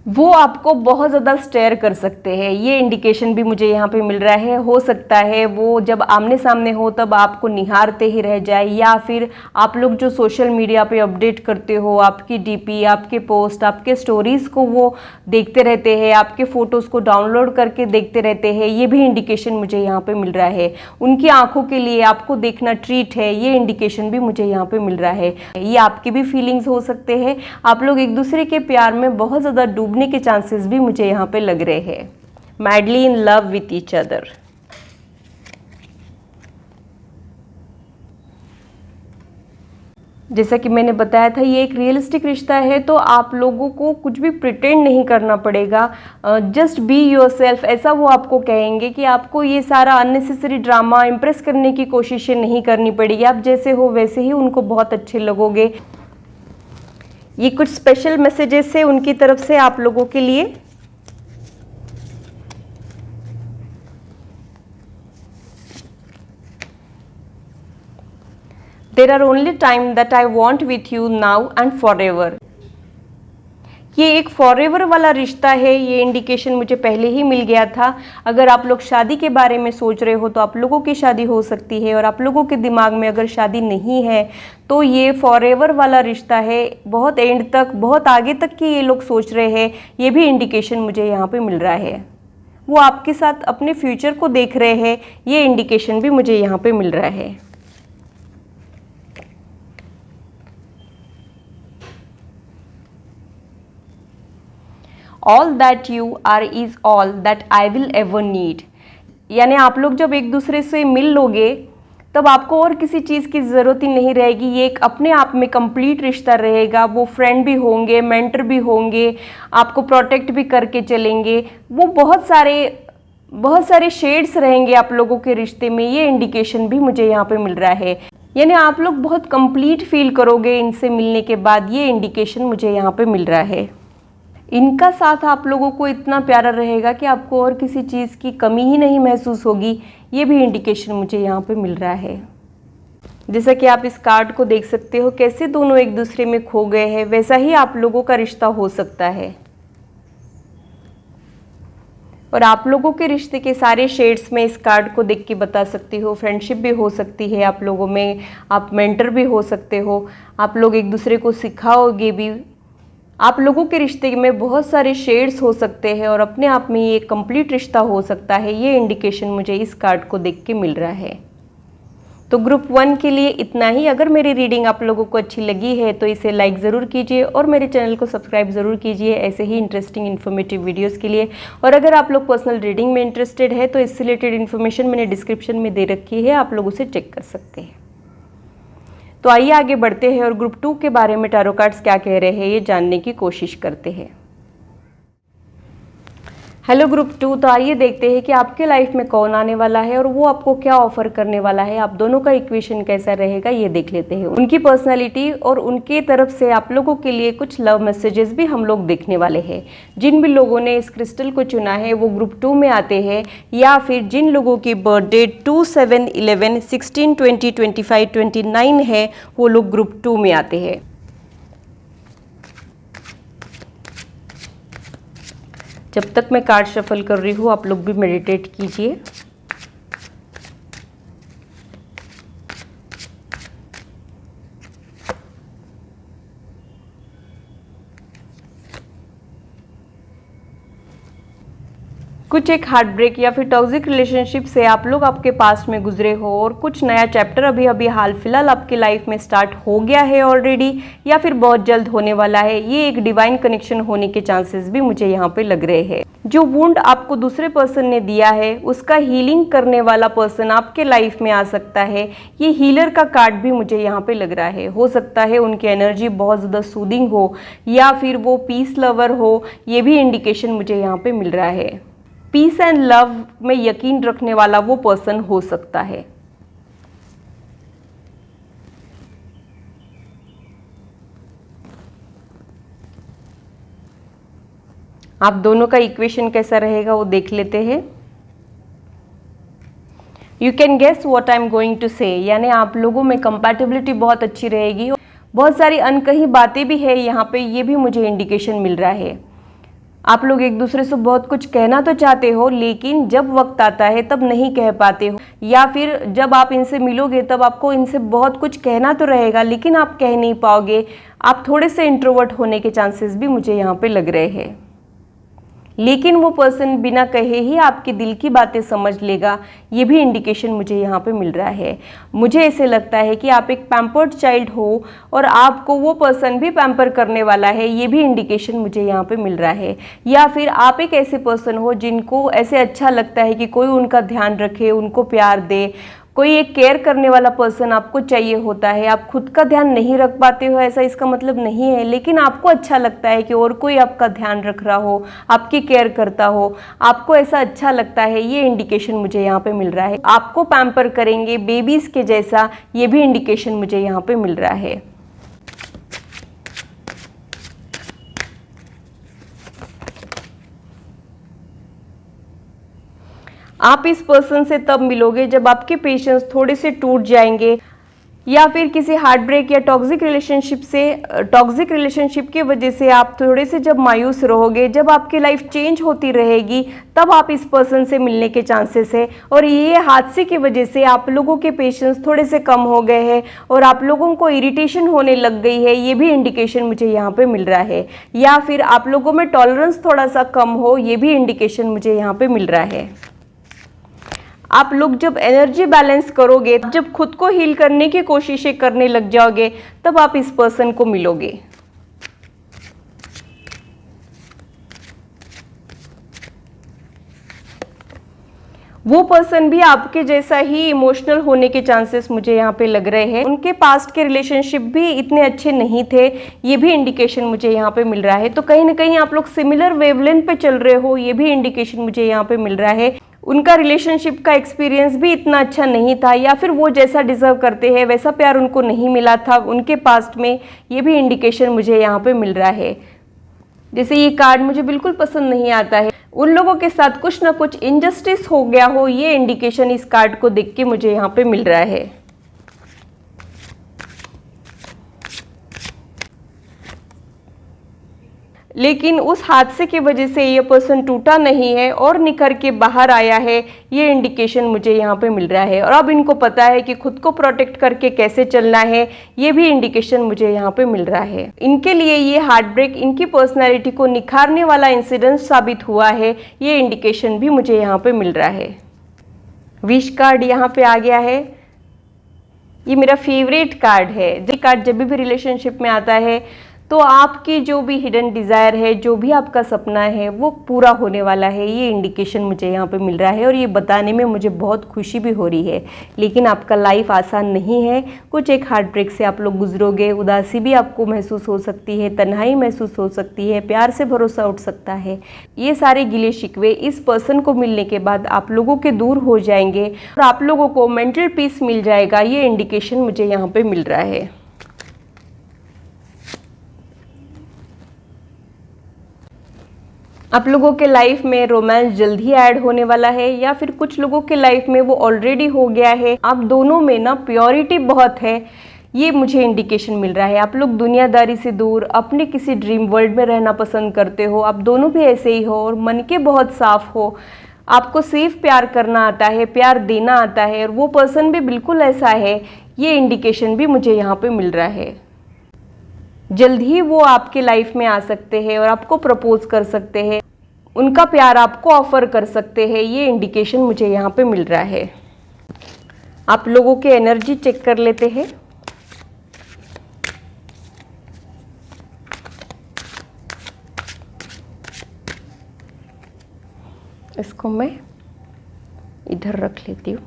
वो आपको बहुत ज़्यादा स्टेयर कर सकते हैं, ये इंडिकेशन भी मुझे यहाँ पे मिल रहा है। हो सकता है वो जब आमने सामने हो तब आपको निहारते ही रह जाए, या फिर आप लोग जो सोशल मीडिया पे अपडेट करते हो, आपकी डीपी, आपके पोस्ट, आपके स्टोरीज़ को वो देखते रहते हैं, आपके फ़ोटोज़ को डाउनलोड करके देखते रहते हैं। ये भी इंडिकेशन मुझे यहाँ पर मिल रहा है। उनकी आँखों के लिए आपको देखना ट्रीट है, ये इंडिकेशन भी मुझे यहाँ पर मिल रहा है। ये आपकी भी फीलिंग्स हो सकते हैं। आप लोग एक दूसरे के प्यार में बहुत ज़्यादा डूबने के चांसेस भी मुझे यहाँ पे लग रहे हैं। Madly in love with each other. जैसा कि मैंने बताया था ये एक रियलिस्टिक रिश्ता है, तो आप लोगों को कुछ भी प्रिटेंड नहीं करना पड़ेगा। जस्ट बी योरसेल्फ, ऐसा वो आपको कहेंगे कि आपको ये सारा अननेसेसरी ड्रामा इम्प्रेस करने की कोशिशें नहीं करनी पड़ेगी। आप जैसे हो वैसे ही उनको बहुत अच्छे लगोगे। ये कुछ स्पेशल मैसेजेस है उनकी तरफ से आप लोगों के लिए। There are only time that I want with you now and forever। ये एक फॉरएवर वाला रिश्ता है, ये इंडिकेशन मुझे पहले ही मिल गया था। अगर आप लोग शादी के बारे में सोच रहे हो तो आप लोगों की शादी हो सकती है, और आप लोगों के दिमाग में अगर शादी नहीं है तो ये फॉरएवर वाला रिश्ता है। बहुत एंड तक, बहुत आगे तक की ये लोग सोच रहे हैं। ये भी इंडिकेशन मुझे यहाँ पे मिल रहा है। वो आपके साथ अपने फ्यूचर को देख रहे हैं, ये इंडिकेशन भी मुझे यहाँ पे मिल रहा है। All that you are is all that I will ever need. यानी आप लोग जब एक दूसरे से मिल लोगे तब आपको और किसी चीज़ की ज़रूरत ही नहीं रहेगी। ये एक अपने आप में कंप्लीट रिश्ता रहेगा। वो फ्रेंड भी होंगे, मेंटर भी होंगे, आपको प्रोटेक्ट भी करके चलेंगे। वो बहुत सारे शेड्स रहेंगे आप लोगों के रिश्ते में। ये इंडिकेशन भी मुझे यहाँ पे मिल रहा है। यानी आप लोग बहुत कंप्लीट फील करोगे इनसे मिलने के बाद। ये इंडिकेशन मुझे यहाँ पे मिल रहा है। इनका साथ आप लोगों को इतना प्यारा रहेगा कि आपको और किसी चीज़ की कमी ही नहीं महसूस होगी। ये भी इंडिकेशन मुझे यहाँ पे मिल रहा है। जैसा कि आप इस कार्ड को देख सकते हो, कैसे दोनों एक दूसरे में खो गए हैं, वैसा ही आप लोगों का रिश्ता हो सकता है। और आप लोगों के रिश्ते के सारे शेड्स में इस कार्ड को देख के बता सकती हो। फ्रेंडशिप भी हो सकती है आप लोगों में, आप मेंटर भी हो सकते हो, आप लोग एक दूसरे को सिखाओगे भी। आप लोगों के रिश्ते में बहुत सारे शेड्स हो सकते हैं और अपने आप में ये एक कंप्लीट रिश्ता हो सकता है। ये इंडिकेशन मुझे इस कार्ड को देख के मिल रहा है। तो ग्रुप 1 के लिए इतना ही। अगर मेरी रीडिंग आप लोगों को अच्छी लगी है तो इसे लाइक ज़रूर कीजिए और मेरे चैनल को सब्सक्राइब ज़रूर कीजिए ऐसे ही इंटरेस्टिंग इन्फॉर्मेटिव वीडियोस के लिए। और अगर आप लोग पर्सनल रीडिंग में इंटरेस्टेड है तो इससे रिलेटेड इन्फॉर्मेशन मैंने डिस्क्रिप्शन में दे रखी है, आप लोग उसे चेक कर सकते हैं। तो आइए आगे बढ़ते हैं और ग्रुप 2 के बारे में टैरो कार्ड्स क्या कह रहे हैं ये जानने की कोशिश करते हैं। हेलो ग्रुप 2, तो आइए देखते हैं कि आपके लाइफ में कौन आने वाला है और वो आपको क्या ऑफर करने वाला है। आप दोनों का इक्वेशन कैसा रहेगा ये देख लेते हैं। उनकी पर्सनालिटी और उनके तरफ से आप लोगों के लिए कुछ लव मैसेजेस भी हम लोग देखने वाले हैं। जिन भी लोगों ने इस क्रिस्टल को चुना है वो ग्रुप 2 में आते हैं, या फिर जिन लोगों की बर्थडे 2, 7, 11, 16, 20, 25, 29 है वो लोग ग्रुप 2 में आते हैं। जब तक मैं कार्ड शफल कर रही हूँ आप लोग भी मेडिटेट कीजिए। कुछ एक हार्ट ब्रेक या फिर टॉक्सिक रिलेशनशिप से आप लोग आपके पास्ट में गुजरे हो और कुछ नया चैप्टर अभी अभी हाल फिलहाल आपके लाइफ में स्टार्ट हो गया है ऑलरेडी, या फिर बहुत जल्द होने वाला है। ये एक डिवाइन कनेक्शन होने के चांसेस भी मुझे यहाँ पे लग रहे हैं। जो वुंड आपको दूसरे पर्सन ने दिया है उसका हीलिंग करने वाला पर्सन आपके लाइफ में आ सकता है। ये हीलर का कार्ड भी मुझे यहाँ पे लग रहा है। हो सकता है उनकी एनर्जी बहुत ज़्यादा सूदिंग हो या फिर वो पीस लवर हो, ये भी इंडिकेशन मुझे यहाँ पे मिल रहा है। पीस एंड लव में यकीन रखने वाला वो पर्सन हो सकता है। आप दोनों का इक्वेशन कैसा रहेगा वो देख लेते हैं। You can guess what I am going to say, यानी आप लोगों में कंपैटिबिलिटी बहुत अच्छी रहेगी। बहुत सारी अनकही बातें भी है यहाँ पे, ये भी मुझे इंडिकेशन मिल रहा है। आप लोग एक दूसरे से बहुत कुछ कहना तो चाहते हो लेकिन जब वक्त आता है तब नहीं कह पाते हो, या फिर जब आप इनसे मिलोगे तब आपको इनसे बहुत कुछ कहना तो रहेगा लेकिन आप कह नहीं पाओगे। आप थोड़े से इंट्रोवर्ट होने के चांसेस भी मुझे यहाँ पे लग रहे हैं, लेकिन वो पर्सन बिना कहे ही आपके दिल की बातें समझ लेगा। ये भी इंडिकेशन मुझे यहाँ पे मिल रहा है। मुझे ऐसे लगता है कि आप एक पैम्पर्ड चाइल्ड हो और आपको वो पर्सन भी पैम्पर करने वाला है। ये भी इंडिकेशन मुझे यहाँ पे मिल रहा है। या फिर आप एक ऐसे पर्सन हो जिनको ऐसे अच्छा लगता है कि कोई उनका ध्यान रखे, उनको प्यार दे, कोई एक केयर करने वाला पर्सन आपको चाहिए होता है। आप खुद का ध्यान नहीं रख पाते हो ऐसा इसका मतलब नहीं है, लेकिन आपको अच्छा लगता है कि और कोई आपका ध्यान रख रहा हो, आपकी केयर करता हो, आपको ऐसा अच्छा लगता है। ये इंडिकेशन मुझे यहाँ पे मिल रहा है। आपको पैम्पर करेंगे बेबीज के जैसा, ये भी इंडिकेशन मुझे यहाँ पे मिल रहा है। आप इस पर्सन से तब मिलोगे जब आपके पेशेंस थोड़े से टूट जाएंगे, या फिर किसी हार्ट ब्रेक या टॉक्सिक रिलेशनशिप की वजह से आप थोड़े से जब मायूस रहोगे, जब आपकी लाइफ चेंज होती रहेगी तब आप इस पर्सन से मिलने के चांसेस है। और ये हादसे की वजह से आप लोगों के पेशेंस थोड़े से कम हो गए हैं और आप लोगों को इरिटेशन होने लग गई है। ये भी इंडिकेशन मुझे यहाँ पे मिल रहा है। या फिर आप लोगों में टॉलरेंस थोड़ा सा कम हो, ये भी इंडिकेशन मुझे यहाँ पे मिल रहा है। आप लोग जब एनर्जी बैलेंस करोगे, जब खुद को हील करने की कोशिशें करने लग जाओगे, तब आप इस पर्सन को मिलोगे। वो पर्सन भी आपके जैसा ही इमोशनल होने के चांसेस मुझे यहाँ पे लग रहे हैं। उनके पास्ट के रिलेशनशिप भी इतने अच्छे नहीं थे, ये भी इंडिकेशन मुझे यहाँ पे मिल रहा है। तो कहीं ना कहीं आप लोग सिमिलर वेवलेंथ पे चल रहे हो, ये भी इंडिकेशन मुझे यहाँ पे मिल रहा है। उनका रिलेशनशिप का एक्सपीरियंस भी इतना अच्छा नहीं था, या फिर वो जैसा डिजर्व करते हैं वैसा प्यार उनको नहीं मिला था उनके पास्ट में, ये भी इंडिकेशन मुझे यहाँ पे मिल रहा है। जैसे ये कार्ड मुझे बिल्कुल पसंद नहीं आता है, उन लोगों के साथ कुछ ना कुछ इनजस्टिस हो गया हो, ये इंडिकेशन इस कार्ड को देख के मुझे यहाँ पे मिल रहा है। लेकिन उस हादसे की वजह से ये पर्सन टूटा नहीं है और निखर के बाहर आया है, ये इंडिकेशन मुझे यहाँ पे मिल रहा है। और अब इनको पता है कि खुद को प्रोटेक्ट करके कैसे चलना है, ये भी इंडिकेशन मुझे यहाँ पे मिल रहा है। इनके लिए ये हार्ट ब्रेक इनकी पर्सनैलिटी को निखारने वाला इंसिडेंट साबित हुआ है, ये इंडिकेशन भी मुझे यहाँ पे मिल रहा है। विश कार्ड यहाँ पे आ गया है। ये मेरा फेवरेट कार्ड है। ये कार्ड जब भी रिलेशनशिप में आता है तो आपकी जो भी हिडन डिज़ायर है, जो भी आपका सपना है, वो पूरा होने वाला है, ये इंडिकेशन मुझे यहाँ पे मिल रहा है। और ये बताने में मुझे बहुत खुशी भी हो रही है। लेकिन आपका लाइफ आसान नहीं है, कुछ एक हार्ट ब्रेक से आप लोग गुजरोगे। उदासी भी आपको महसूस हो सकती है, तन्हाई महसूस हो सकती है, प्यार से भरोसा उठ सकता है। ये सारे गिले शिकवे इस पर्सन को मिलने के बाद आप लोगों के दूर हो जाएंगे और आप लोगों को मेंटल पीस मिल जाएगा, ये इंडिकेशन मुझे यहाँ पे मिल रहा है। आप लोगों के लाइफ में रोमांस जल्द ही ऐड होने वाला है, या फिर कुछ लोगों के लाइफ में वो ऑलरेडी हो गया है। आप दोनों में ना प्योरिटी बहुत है, ये मुझे इंडिकेशन मिल रहा है। आप लोग दुनियादारी से दूर अपने किसी ड्रीम वर्ल्ड में रहना पसंद करते हो। आप दोनों भी ऐसे ही हो और मन के बहुत साफ हो। आपको सिर्फ प्यार करना आता है, प्यार देना आता है, और वो पर्सन भी बिल्कुल ऐसा है, ये इंडिकेशन भी मुझे यहाँ पे मिल रहा है। जल्द ही वो आपके लाइफ में आ सकते हैं और आपको प्रपोज कर सकते हैं, उनका प्यार आपको ऑफर कर सकते हैं, ये इंडिकेशन मुझे यहाँ पे मिल रहा है। आप लोगों के एनर्जी चेक कर लेते हैं। इसको मैं इधर रख लेती हूँ।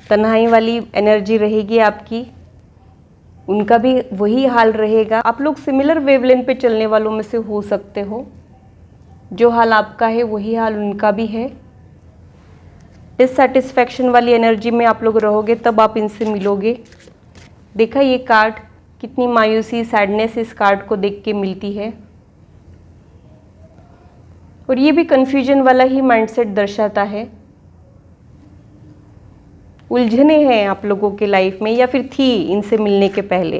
तन्हाई वाली एनर्जी रहेगी आपकी, उनका भी वही हाल रहेगा। आप लोग सिमिलर वेवलेंथ पे चलने वालों में से हो सकते हो। जो हाल आपका है वही हाल उनका भी है। डिससैटिस्फैक्शन वाली एनर्जी में आप लोग रहोगे, तब आप इनसे मिलोगे। देखा ये कार्ड, कितनी मायूसी, सैडनेस इस कार्ड को देख के मिलती है। और ये भी कन्फ्यूजन वाला ही माइंडसेट दर्शाता है। उलझने हैं आप लोगों के लाइफ में, या फिर थी इनसे मिलने के पहले।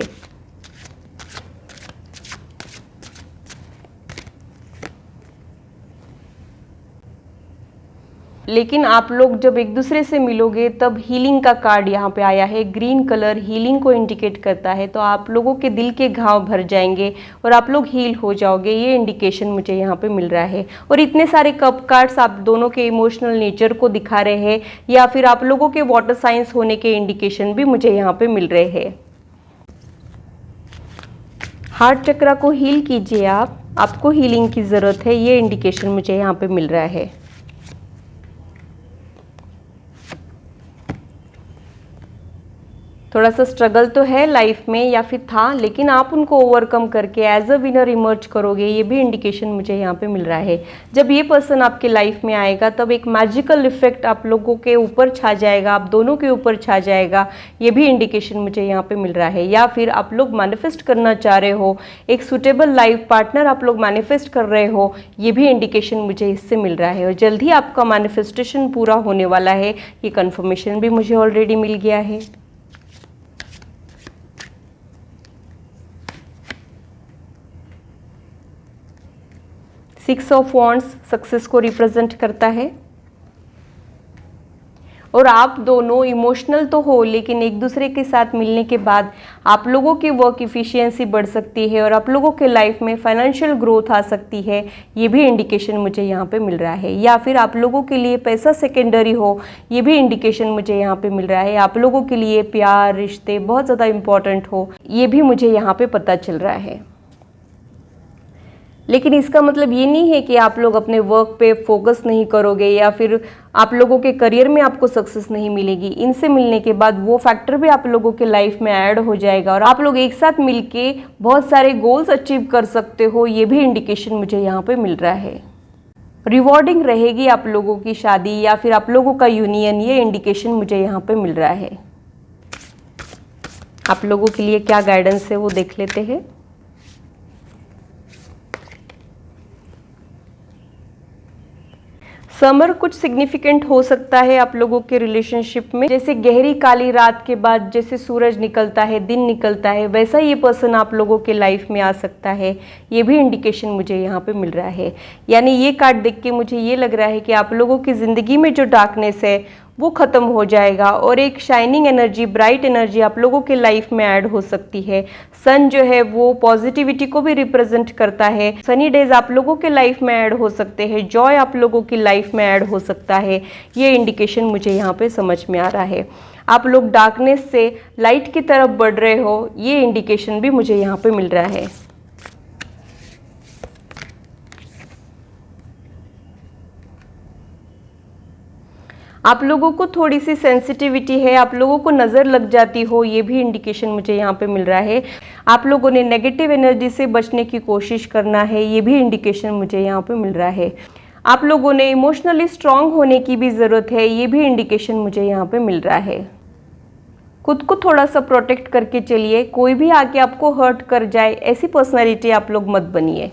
लेकिन आप लोग जब एक दूसरे से मिलोगे तब हीलिंग का कार्ड यहाँ पे आया है। ग्रीन कलर हीलिंग को इंडिकेट करता है, तो आप लोगों के दिल के घाव भर जाएंगे और आप लोग हील हो जाओगे, ये इंडिकेशन मुझे यहाँ पे मिल रहा है। और इतने सारे कप कार्ड्स आप दोनों के इमोशनल नेचर को दिखा रहे हैं, या फिर आप लोगों के वाटर साइंस होने के इंडिकेशन भी मुझे यहाँ पे मिल रहे हैं। हार्ट चक्रा को हील कीजिए आप, आपको हीलिंग की ज़रूरत है, ये इंडिकेशन मुझे यहाँ पे मिल रहा है। थोड़ा सा स्ट्रगल तो है लाइफ में, या फिर था, लेकिन आप उनको ओवरकम करके एज अ विनर इमर्ज करोगे, ये भी इंडिकेशन मुझे यहाँ पे मिल रहा है। जब ये पर्सन आपके लाइफ में आएगा तब एक मैजिकल इफेक्ट आप लोगों के ऊपर छा जाएगा, आप दोनों के ऊपर छा जाएगा, ये भी इंडिकेशन मुझे यहाँ पे मिल रहा है। या फिर आप लोग मैनिफेस्ट करना चाह रहे हो, एक सुटेबल लाइफ पार्टनर आप लोग मैनिफेस्ट कर रहे हो, ये भी इंडिकेशन मुझे इससे मिल रहा है। और जल्द ही आपका मैनिफेस्टेशन पूरा होने वाला है, ये कन्फर्मेशन भी मुझे ऑलरेडी मिल गया है। 6 ऑफ वॉन्ड्स सक्सेस को रिप्रेजेंट करता है। और आप दोनों इमोशनल तो हो, लेकिन एक दूसरे के साथ मिलने के बाद आप लोगों की वर्क इफ़िशियंसी बढ़ सकती है और आप लोगों के लाइफ में फाइनेंशियल ग्रोथ आ सकती है, ये भी इंडिकेशन मुझे यहाँ पे मिल रहा है। या फिर आप लोगों के लिए पैसा सेकेंडरी हो, ये भी इंडिकेशन मुझे यहाँ पे मिल रहा है। आप लोगों के लिए प्यार, रिश्ते बहुत ज़्यादा इम्पॉर्टेंट हो, ये भी मुझे यहाँ पे पता चल रहा है। लेकिन इसका मतलब ये नहीं है कि आप लोग अपने वर्क पे फोकस नहीं करोगे या फिर आप लोगों के करियर में आपको सक्सेस नहीं मिलेगी। इनसे मिलने के बाद वो फैक्टर भी आप लोगों के लाइफ में ऐड हो जाएगा और आप लोग एक साथ मिलके बहुत सारे गोल्स अचीव कर सकते हो, ये भी इंडिकेशन मुझे यहाँ पे मिल रहा है। रिवॉर्डिंग रहेगी आप लोगों की शादी या फिर आप लोगों का यूनियन, ये इंडिकेशन मुझे यहाँ पे मिल रहा है। आप लोगों के लिए क्या गाइडेंस है वो देख लेते हैं। समर कुछ सिग्निफिकेंट हो सकता है आप लोगों के रिलेशनशिप में, जैसे गहरी काली रात के बाद जैसे सूरज निकलता है, दिन निकलता है, वैसा ये पर्सन आप लोगों के लाइफ में आ सकता है। ये भी इंडिकेशन मुझे यहाँ पे मिल रहा है। यानी ये कार्ड देख के मुझे ये लग रहा है कि आप लोगों की ज़िंदगी में जो डार्कनेस है वो ख़त्म हो जाएगा और एक शाइनिंग एनर्जी, ब्राइट एनर्जी आप लोगों के लाइफ में ऐड हो सकती है। सन जो है वो पॉजिटिविटी को भी रिप्रेजेंट करता है। सनी डेज आप लोगों के लाइफ में ऐड हो सकते हैं, जॉय आप लोगों की लाइफ में ऐड हो सकता है। ये इंडिकेशन मुझे यहाँ पे समझ में आ रहा है। आप लोग डार्कनेस से लाइट की तरफ बढ़ रहे हो, ये इंडिकेशन भी मुझे यहाँ पे मिल रहा है। आप लोगों को थोड़ी सी सेंसिटिविटी है, आप लोगों को नज़र लग जाती हो, ये भी इंडिकेशन मुझे यहाँ पे मिल रहा है। आप लोगों ने नेगेटिव एनर्जी से बचने की कोशिश करना है, ये भी इंडिकेशन मुझे यहाँ पे मिल रहा है। आप लोगों ने इमोशनली स्ट्रांग होने की भी ज़रूरत है, ये भी इंडिकेशन मुझे यहाँ पे मिल रहा है। खुद को थोड़ा सा प्रोटेक्ट करके चलिए, कोई भी आके आपको हर्ट कर जाए ऐसी पर्सनैलिटी आप लोग मत बनिए।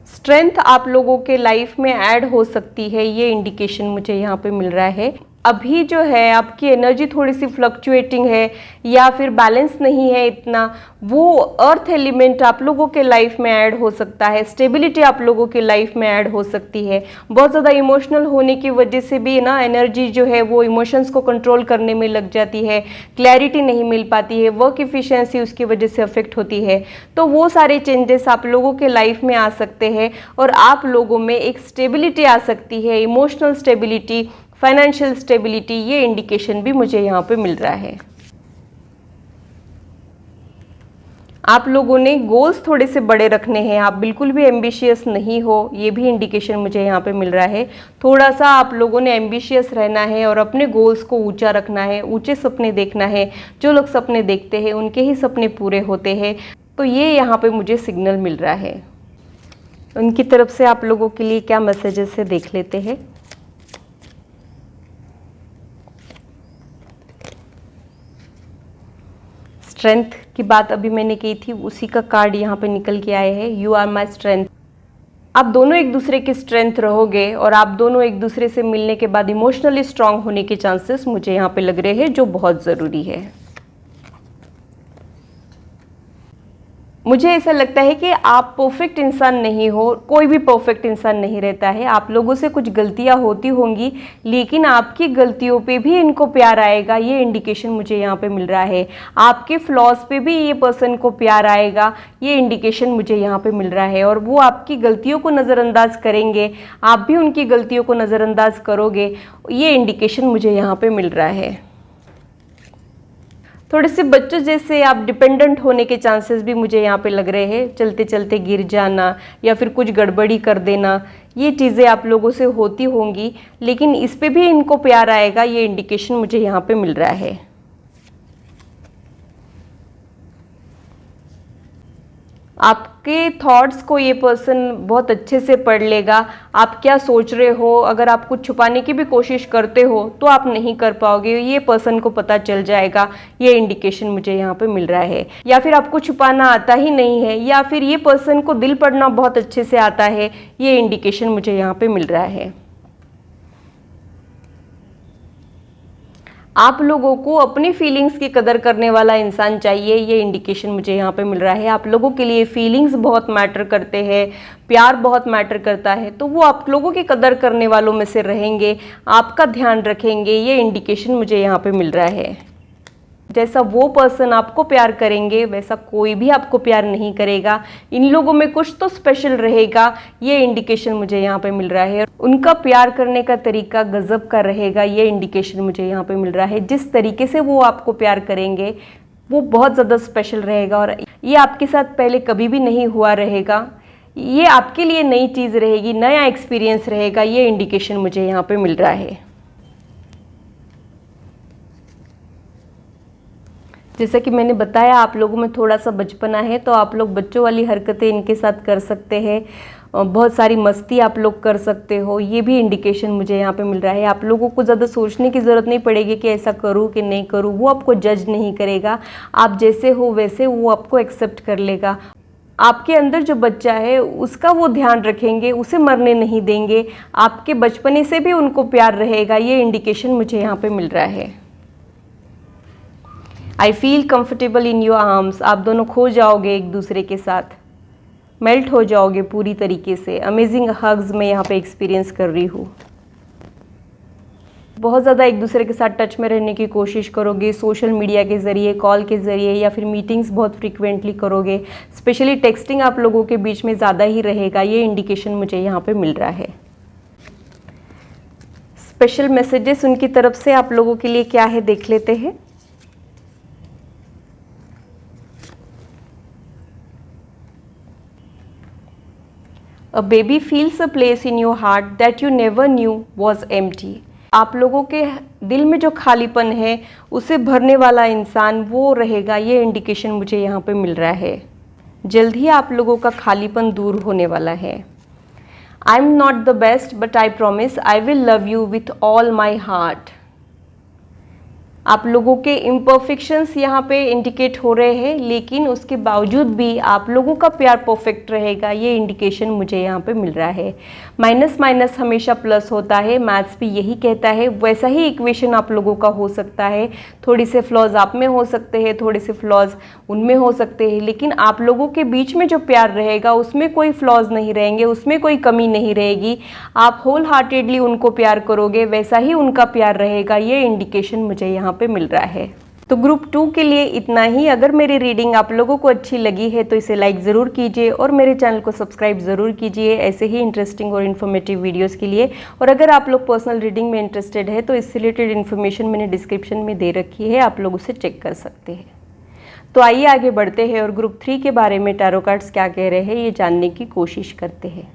स्ट्रेंथ आप लोगों के लाइफ में ऐड हो सकती है, ये इंडिकेशन मुझे यहाँ पे मिल रहा है। अभी जो है आपकी एनर्जी थोड़ी सी फ्लक्चुएटिंग है या फिर बैलेंस नहीं है इतना, वो अर्थ एलिमेंट आप लोगों के लाइफ में ऐड हो सकता है। स्टेबिलिटी आप लोगों के लाइफ में ऐड हो सकती है। बहुत ज़्यादा इमोशनल होने की वजह से भी ना एनर्जी जो है वो इमोशंस को कंट्रोल करने में लग जाती है, क्लैरिटी नहीं मिल पाती है, वर्क इफिशिएंसी उसकी वजह से अफेक्ट होती है। तो वो सारे चेंजेस आप लोगों के लाइफ में आ सकते हैं और आप लोगों में एक स्टेबिलिटी आ सकती है, इमोशनल स्टेबिलिटी, फाइनेंशियल स्टेबिलिटी, ये इंडिकेशन भी मुझे यहाँ पे मिल रहा है। आप लोगों ने गोल्स थोड़े से बड़े रखने हैं, आप बिल्कुल भी एम्बिशियस नहीं हो, ये भी इंडिकेशन मुझे यहाँ पे मिल रहा है। थोड़ा सा आप लोगों ने एम्बिशियस रहना है और अपने गोल्स को ऊंचा रखना है, ऊंचे सपने देखना है। जो लोग सपने देखते हैं उनके ही सपने पूरे होते हैं। तो ये यहाँ पे मुझे सिग्नल मिल रहा है। उनकी तरफ से आप लोगों के लिए क्या मैसेजेस है देख लेते हैं। स्ट्रेंथ की बात अभी मैंने की थी, उसी का कार्ड यहाँ पे निकल के आए हैं, यू आर माई स्ट्रेंथ। आप दोनों एक दूसरे की स्ट्रेंथ रहोगे और आप दोनों एक दूसरे से मिलने के बाद इमोशनली स्ट्रांग होने के चांसेस मुझे यहाँ पे लग रहे हैं, जो बहुत ज़रूरी है। मुझे ऐसा लगता है कि आप परफेक्ट इंसान नहीं हो, कोई भी परफेक्ट इंसान नहीं रहता है। आप लोगों से कुछ गलतियां होती होंगी, लेकिन आपकी गलतियों पे भी इनको प्यार आएगा, ये इंडिकेशन मुझे यहाँ पे मिल रहा है। आपके फ्लॉज पे भी ये पर्सन को प्यार आएगा, ये इंडिकेशन मुझे यहाँ पे मिल रहा है। और वो आपकी गलतियों को नज़रअंदाज करेंगे, आप भी उनकी गलतियों को नज़रअंदाज करोगे, ये इंडिकेशन मुझे यहाँ पे मिल रहा है। थोड़े से बच्चों जैसे आप डिपेंडेंट होने के चांसेस भी मुझे यहाँ पे लग रहे हैं। चलते चलते गिर जाना या फिर कुछ गड़बड़ी कर देना, ये चीज़ें आप लोगों से होती होंगी, लेकिन इस पे भी इनको प्यार आएगा, ये इंडिकेशन मुझे यहाँ पे मिल रहा है। आपके थॉट्स को ये पर्सन बहुत अच्छे से पढ़ लेगा। आप क्या सोच रहे हो, अगर आप कुछ छुपाने की भी कोशिश करते हो तो आप नहीं कर पाओगे, ये पर्सन को पता चल जाएगा, ये इंडिकेशन मुझे यहाँ पे मिल रहा है। या फिर आपको छुपाना आता ही नहीं है, या फिर ये पर्सन को दिल पढ़ना बहुत अच्छे से आता है, ये इंडिकेशन मुझे यहाँ पे मिल रहा है। आप लोगों को अपनी फीलिंग्स की कदर करने वाला इंसान चाहिए, ये इंडिकेशन मुझे यहाँ पे मिल रहा है। आप लोगों के लिए फीलिंग्स बहुत मैटर करते हैं, प्यार बहुत मैटर करता है, तो वो आप लोगों की कदर करने वालों में से रहेंगे, आपका ध्यान रखेंगे, ये इंडिकेशन मुझे यहाँ पे मिल रहा है। जैसा वो पर्सन आपको प्यार करेंगे वैसा कोई भी आपको प्यार नहीं करेगा। इन लोगों में कुछ तो स्पेशल रहेगा, ये इंडिकेशन मुझे यहाँ पे मिल रहा है। उनका प्यार करने का तरीका गजब का रहेगा, ये इंडिकेशन मुझे यहाँ पे मिल रहा है। जिस तरीके से वो आपको प्यार करेंगे वो बहुत ज़्यादा स्पेशल रहेगा और ये आपके साथ पहले कभी भी नहीं हुआ रहेगा। ये आपके लिए नई चीज़ रहेगी, नया एक्सपीरियंस रहेगा, ये इंडिकेशन मुझे यहाँ पे मिल रहा है। जैसा कि मैंने बताया, आप लोगों में थोड़ा सा बचपना है, तो आप लोग बच्चों वाली हरकतें इनके साथ कर सकते हैं। बहुत सारी मस्ती आप लोग कर सकते हो, ये भी इंडिकेशन मुझे यहाँ पे मिल रहा है। आप लोगों को ज़्यादा सोचने की ज़रूरत नहीं पड़ेगी कि ऐसा करूँ कि नहीं करूँ, वो आपको जज नहीं करेगा। आप जैसे हो वैसे वो आपको एक्सेप्ट कर लेगा। आपके अंदर जो बच्चा है उसका वो ध्यान रखेंगे, उसे मरने नहीं देंगे, आपके बचपने से भी उनको प्यार रहेगा, ये इंडिकेशन मुझे यहाँ पे मिल रहा है। I feel comfortable in your arms, आप दोनों खो जाओगे एक दूसरे के साथ, मेल्ट हो जाओगे पूरी तरीके से। अमेजिंग हग्स मैं यहाँ पे एक्सपीरियंस कर रही हूँ। बहुत ज़्यादा एक दूसरे के साथ टच में रहने की कोशिश करोगे, सोशल मीडिया के ज़रिए, कॉल के ज़रिए, या फिर मीटिंग्स बहुत फ्रीक्वेंटली करोगे। स्पेशली टेक्सटिंग आप लोगों के बीच में ज़्यादा ही रहेगा, ये इंडिकेशन मुझे यहाँ पे मिल रहा है। स्पेशल मैसेजेस उनकी तरफ से आप लोगों के लिए क्या है देख लेते हैं। A baby feels a place in your heart that you never knew was empty. आप लोगों के दिल में जो खालीपन है उसे भरने वाला इंसान वो रहेगा, ये इंडिकेशन मुझे यहाँ पे मिल रहा है। जल्द ही आप लोगों का खालीपन दूर होने वाला है। I am not the best but I promise I will love you with all my heart. आप लोगों के इम्परफेक्शंस यहाँ पे इंडिकेट हो रहे हैं, लेकिन उसके बावजूद भी आप लोगों का प्यार परफेक्ट रहेगा, ये इंडिकेशन मुझे यहाँ पे मिल रहा है। माइनस माइनस हमेशा प्लस होता है, मैथ्स भी यही कहता है। वैसा ही इक्वेशन आप लोगों का हो सकता है। थोड़ी से फ्लॉज आप में हो सकते हैं, थोड़े से फ्लॉज उनमें हो सकते हैं, लेकिन आप लोगों के बीच में जो प्यार रहेगा उसमें कोई फ्लॉज नहीं रहेंगे, उसमें कोई कमी नहीं रहेगी। आप होल हार्टेडली उनको प्यार करोगे, वैसा ही उनका प्यार रहेगा, ये इंडिकेशन मुझे यहाँ पे मिल रहा है। तो ग्रुप 2 के लिए इतना ही। अगर मेरी रीडिंग आप लोगों को अच्छी लगी है तो इसे लाइक ज़रूर कीजिए और मेरे चैनल को सब्सक्राइब ज़रूर कीजिए ऐसे ही इंटरेस्टिंग और इन्फॉर्मेटिव वीडियोस के लिए। और अगर आप लोग पर्सनल रीडिंग में इंटरेस्टेड है तो इससे रिलेटेड इन्फॉर्मेशन मैंने डिस्क्रिप्शन में दे रखी है, आप लोग उसे चेक कर सकते हैं। तो आइए आगे बढ़ते हैं और ग्रुप 3 के बारे में टैरो कार्ड्स क्या कह रहे हैं ये जानने की कोशिश करते हैं।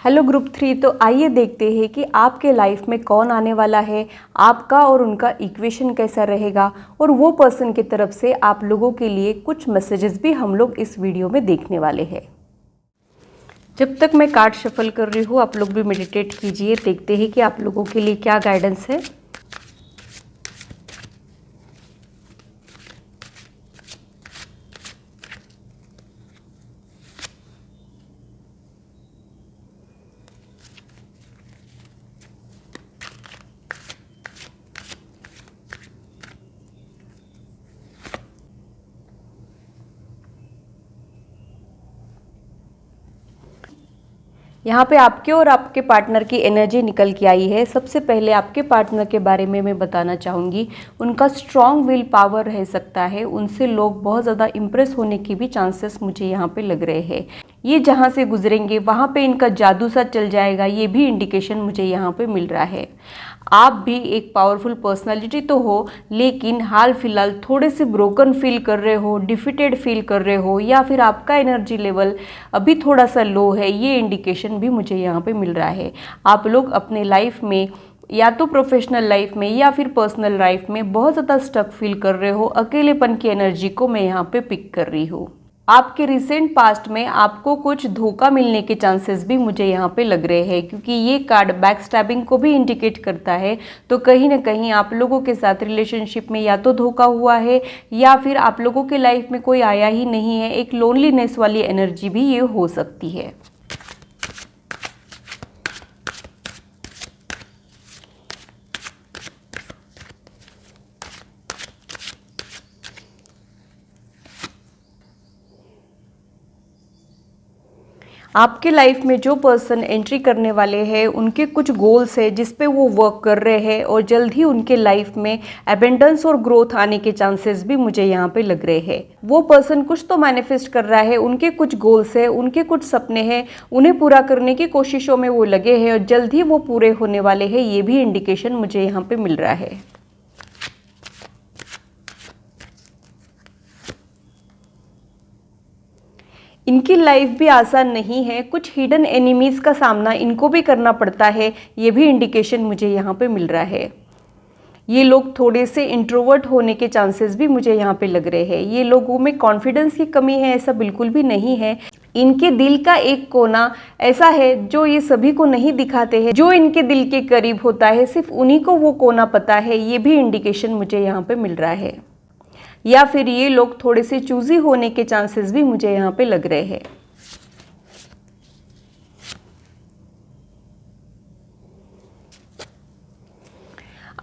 हेलो ग्रुप 3, तो आइए देखते हैं कि आपके लाइफ में कौन आने वाला है, आपका और उनका इक्वेशन कैसा रहेगा, और वो पर्सन की तरफ से आप लोगों के लिए कुछ मैसेजेस भी हम लोग इस वीडियो में देखने वाले हैं। जब तक मैं कार्ड शफल कर रही हूँ आप लोग भी मेडिटेट कीजिए, देखते हैं कि आप लोगों के लिए क्या गाइडेंस है। यहाँ पे आपके और आपके पार्टनर की एनर्जी निकल के आई है। सबसे पहले आपके पार्टनर के बारे में मैं बताना चाहूँगी, उनका स्ट्रॉन्ग विल पावर रह सकता है, उनसे लोग बहुत ज़्यादा इम्प्रेस होने की भी चांसेस मुझे यहाँ पे लग रहे हैं। ये जहाँ से गुजरेंगे वहाँ पे इनका जादू सा चल जाएगा, ये भी इंडिकेशन मुझे यहाँ पे मिल रहा है। आप भी एक पावरफुल पर्सनालिटी तो हो, लेकिन हाल फिलहाल थोड़े से ब्रोकन फील कर रहे हो, डिफीटेड फील कर रहे हो, या फिर आपका एनर्जी लेवल अभी थोड़ा सा लो है, ये इंडिकेशन भी मुझे यहाँ पे मिल रहा है। आप लोग अपने लाइफ में या तो प्रोफेशनल लाइफ में या फिर पर्सनल लाइफ में बहुत ज़्यादा स्टक फील कर रहे हो, अकेलेपन की एनर्जी को मैं यहाँ पे पिक कर रही हूँ। आपके रिसेंट पास्ट में आपको कुछ धोखा मिलने के चांसेस भी मुझे यहाँ पे लग रहे हैं, क्योंकि ये कार्ड बैक स्टैबिंग को भी इंडिकेट करता है। तो कहीं ना कहीं आप लोगों के साथ रिलेशनशिप में या तो धोखा हुआ है या फिर आप लोगों के लाइफ में कोई आया ही नहीं है। एक लोनलीनेस वाली एनर्जी भी ये हो सकती है। आपके लाइफ में जो पर्सन एंट्री करने वाले हैं उनके कुछ गोल्स है जिस पे वो वर्क कर रहे हैं, और जल्द ही उनके लाइफ में एबेंडेंस और ग्रोथ आने के चांसेस भी मुझे यहाँ पे लग रहे हैं। वो पर्सन कुछ तो मैनिफेस्ट कर रहा है, उनके कुछ गोल्स है, उनके कुछ सपने हैं, उन्हें पूरा करने की कोशिशों में वो लगे हैं और जल्द ही वो पूरे होने वाले हैं, ये भी इंडिकेशन मुझे यहाँ पे मिल रहा है। इनकी लाइफ भी आसान नहीं है, कुछ हिडन एनिमीज़ का सामना इनको भी करना पड़ता है, ये भी इंडिकेशन मुझे यहाँ पे मिल रहा है। ये लोग थोड़े से इंट्रोवर्ट होने के चांसेस भी मुझे यहाँ पे लग रहे हैं। ये लोगों में कॉन्फिडेंस की कमी है ऐसा बिल्कुल भी नहीं है। इनके दिल का एक कोना ऐसा है जो ये सभी को नहीं दिखाते हैं, जो इनके दिल के करीब होता है सिर्फ उन्हीं को वो कोना पता है। ये भी इंडिकेशन मुझे यहाँ पे मिल रहा है। या फिर ये लोग थोड़े से चूजी होने के चांसेस भी मुझे यहाँ पे लग रहे हैं।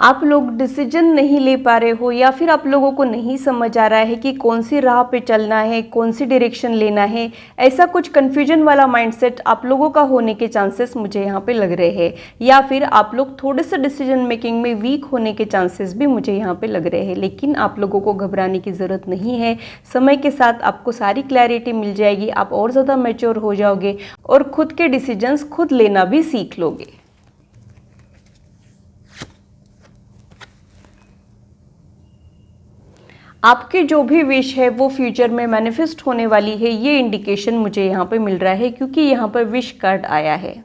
आप लोग डिसीजन नहीं ले पा रहे हो या फिर आप लोगों को नहीं समझ आ रहा है कि कौन सी राह पे चलना है, कौन सी डायरेक्शन लेना है। ऐसा कुछ कन्फ्यूजन वाला माइंडसेट आप लोगों का होने के चांसेस मुझे यहाँ पे लग रहे हैं। या फिर आप लोग थोड़े से डिसीजन मेकिंग में वीक होने के चांसेस भी मुझे यहाँ पे लग रहे हैं। लेकिन आप लोगों को घबराने की ज़रूरत नहीं है। समय के साथ आपको सारी क्लैरिटी मिल जाएगी, आप और ज़्यादा मैच्योर हो जाओगे और खुद के डिसीजंस खुद लेना भी सीख लोगे। आपकी जो भी विश है वो फ्यूचर में मैनिफेस्ट होने वाली है, ये इंडिकेशन मुझे यहाँ पे मिल रहा है क्योंकि यहाँ पर विश कार्ड आया है।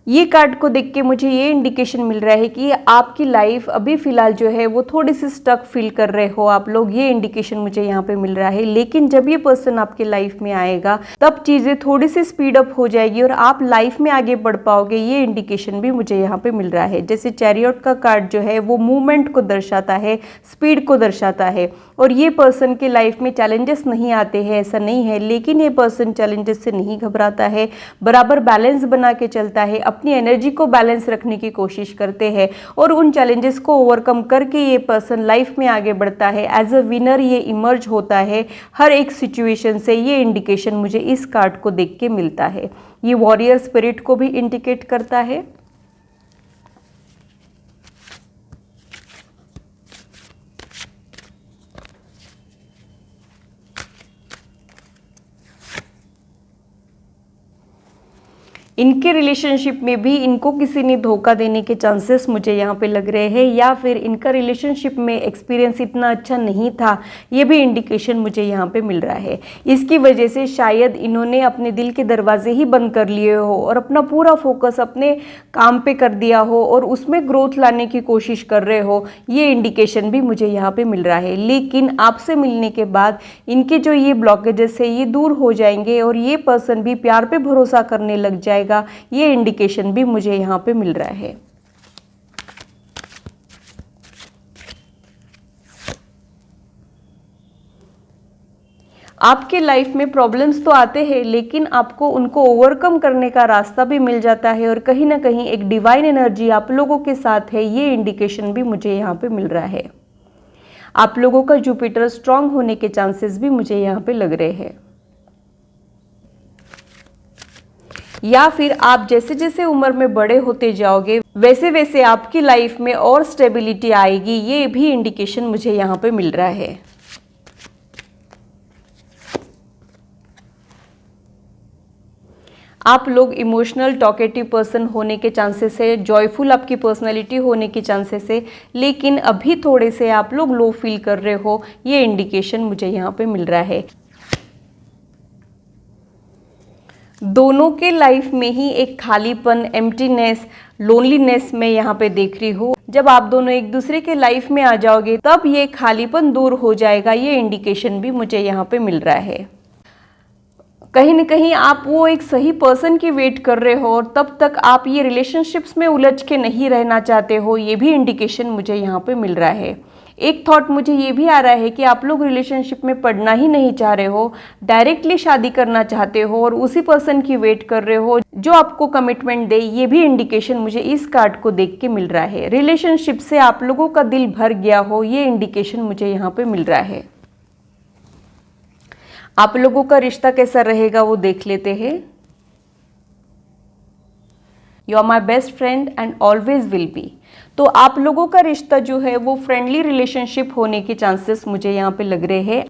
ये कार्ड को देख के मुझे ये इंडिकेशन मिल रहा है कि आपकी लाइफ अभी फ़िलहाल जो है वो थोड़ी सी स्टक फील कर रहे हो आप लोग, ये इंडिकेशन मुझे यहाँ पे मिल रहा है। लेकिन जब ये पर्सन आपके लाइफ में आएगा तब चीज़ें थोड़ी सी स्पीड अप हो जाएगी और आप लाइफ में आगे बढ़ पाओगे, ये इंडिकेशन भी मुझे यहाँ पे मिल रहा है। जैसे चैरियट का कार्ड जो है वो मूवमेंट को दर्शाता है, स्पीड को दर्शाता है। और ये पर्सन के लाइफ में चैलेंजेस नहीं आते हैं ऐसा नहीं है, लेकिन ये पर्सन चैलेंजेस से नहीं घबराता है, बराबर बैलेंस बना के चलता है, अपनी एनर्जी को बैलेंस रखने की कोशिश करते हैं और उन चैलेंजेस को ओवरकम करके ये पर्सन लाइफ में आगे बढ़ता है। एज अ विनर ये इमर्ज होता है हर एक सिचुएशन से। ये इंडिकेशन मुझे इस कार्ड को देख के मिलता है। ये वॉरियर स्पिरिट को भी इंडिकेट करता है। इनके रिलेशनशिप में भी इनको किसी ने धोखा देने के चांसेस मुझे यहाँ पे लग रहे हैं, या फिर इनका रिलेशनशिप में एक्सपीरियंस इतना अच्छा नहीं था, ये भी इंडिकेशन मुझे यहाँ पे मिल रहा है। इसकी वजह से शायद इन्होंने अपने दिल के दरवाजे ही बंद कर लिए हो और अपना पूरा फोकस अपने काम पे कर दिया हो और उसमें ग्रोथ लाने की कोशिश कर रहे हो, ये इंडिकेशन भी मुझे यहाँ पे मिल रहा है। लेकिन आपसे मिलने के बाद इनके जो ये ब्लॉकेजेस है ये दूर हो जाएंगे और ये पर्सन भी प्यार पे भरोसा करने लग जाएगा, ये इंडिकेशन भी मुझे यहां पे मिल रहा है। आपके लाइफ में प्रॉब्लम्स तो आते हैं लेकिन आपको उनको ओवरकम करने का रास्ता भी मिल जाता है और कहीं ना कहीं एक डिवाइन एनर्जी आप लोगों के साथ है, ये इंडिकेशन भी मुझे यहाँ पे मिल रहा है। आप लोगों का जुपिटर स्ट्रांग होने के चांसेस भी मुझे यहाँ पे लग रहे हैं। या फिर आप जैसे जैसे उम्र में बड़े होते जाओगे वैसे वैसे आपकी लाइफ में और स्टेबिलिटी आएगी, ये भी इंडिकेशन मुझे यहाँ पे मिल रहा है। आप लोग इमोशनल टॉकेटिव पर्सन होने के चांसेस है, जॉयफुल आपकी पर्सनैलिटी होने के चांसेस है, लेकिन अभी थोड़े से आप लोग लो फील कर रहे हो, ये इंडिकेशन मुझे यहाँ पे मिल रहा है। दोनों के लाइफ में ही एक खालीपन, एम्प्टीनेस, लोनलीनेस मैं यहाँ पे देख रही हूँ। जब आप दोनों एक दूसरे के लाइफ में आ जाओगे तब ये खालीपन दूर हो जाएगा, ये इंडिकेशन भी मुझे यहाँ पे मिल रहा है। कहीं न कहीं आप वो एक सही पर्सन की वेट कर रहे हो और तब तक आप ये रिलेशनशिप्स में उलझ के नहीं रहना चाहते हो, ये भी इंडिकेशन मुझे यहाँ पे मिल रहा है। एक थॉट मुझे ये भी आ रहा है कि आप लोग रिलेशनशिप में पढ़ना ही नहीं चाह रहे हो, डायरेक्टली शादी करना चाहते हो और उसी पर्सन की वेट कर रहे हो जो आपको कमिटमेंट दे, ये भी इंडिकेशन मुझे इस कार्ड को देख के मिल रहा है। रिलेशनशिप से आप लोगों का दिल भर गया हो, ये इंडिकेशन मुझे यहाँ पे मिल रहा है। आप लोगों का रिश्ता कैसा रहेगा वो देख लेते हैं। You are my best friend and always will be. तो आप लोगों का रिश्ता जो है वो फ्रेंडली रिलेशनशिप होने के चांसेस मुझे यहाँ पे लग रहे हैं।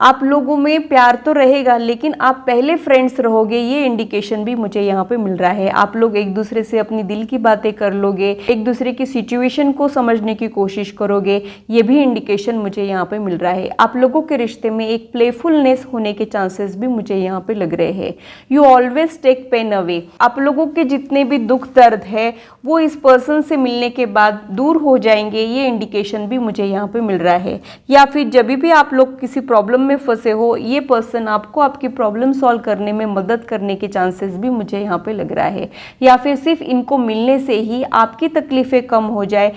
आप लोगों में प्यार तो रहेगा लेकिन आप पहले फ्रेंड्स रहोगे, ये इंडिकेशन भी मुझे यहाँ पे मिल रहा है। आप लोग एक दूसरे से अपनी दिल की बातें कर लोगे, एक दूसरे की सिचुएशन को समझने की कोशिश करोगे, ये भी इंडिकेशन मुझे यहाँ पे मिल रहा है। आप लोगों के रिश्ते में एक प्लेफुलनेस होने के चांसेस भी मुझे यहाँ पे लग रहे हैं। You always take pain away. आप लोगों के जितने भी दुख दर्द है वो इस पर्सन से मिलने के बाद दूर हो जाएंगे, ये इंडिकेशन भी मुझे यहाँ पे मिल रहा है। या फिर जब भी आप लोग किसी प्रॉब्लम में फंसे हो, ये पर्सन आपको आपकी प्रॉब्लम सॉल्व करने में मदद करने के चांसेस भी मुझे यहाँ पे लग रहा है। या फिर सिर्फ इनको मिलने से ही आपकी तकलीफें कम हो जाए,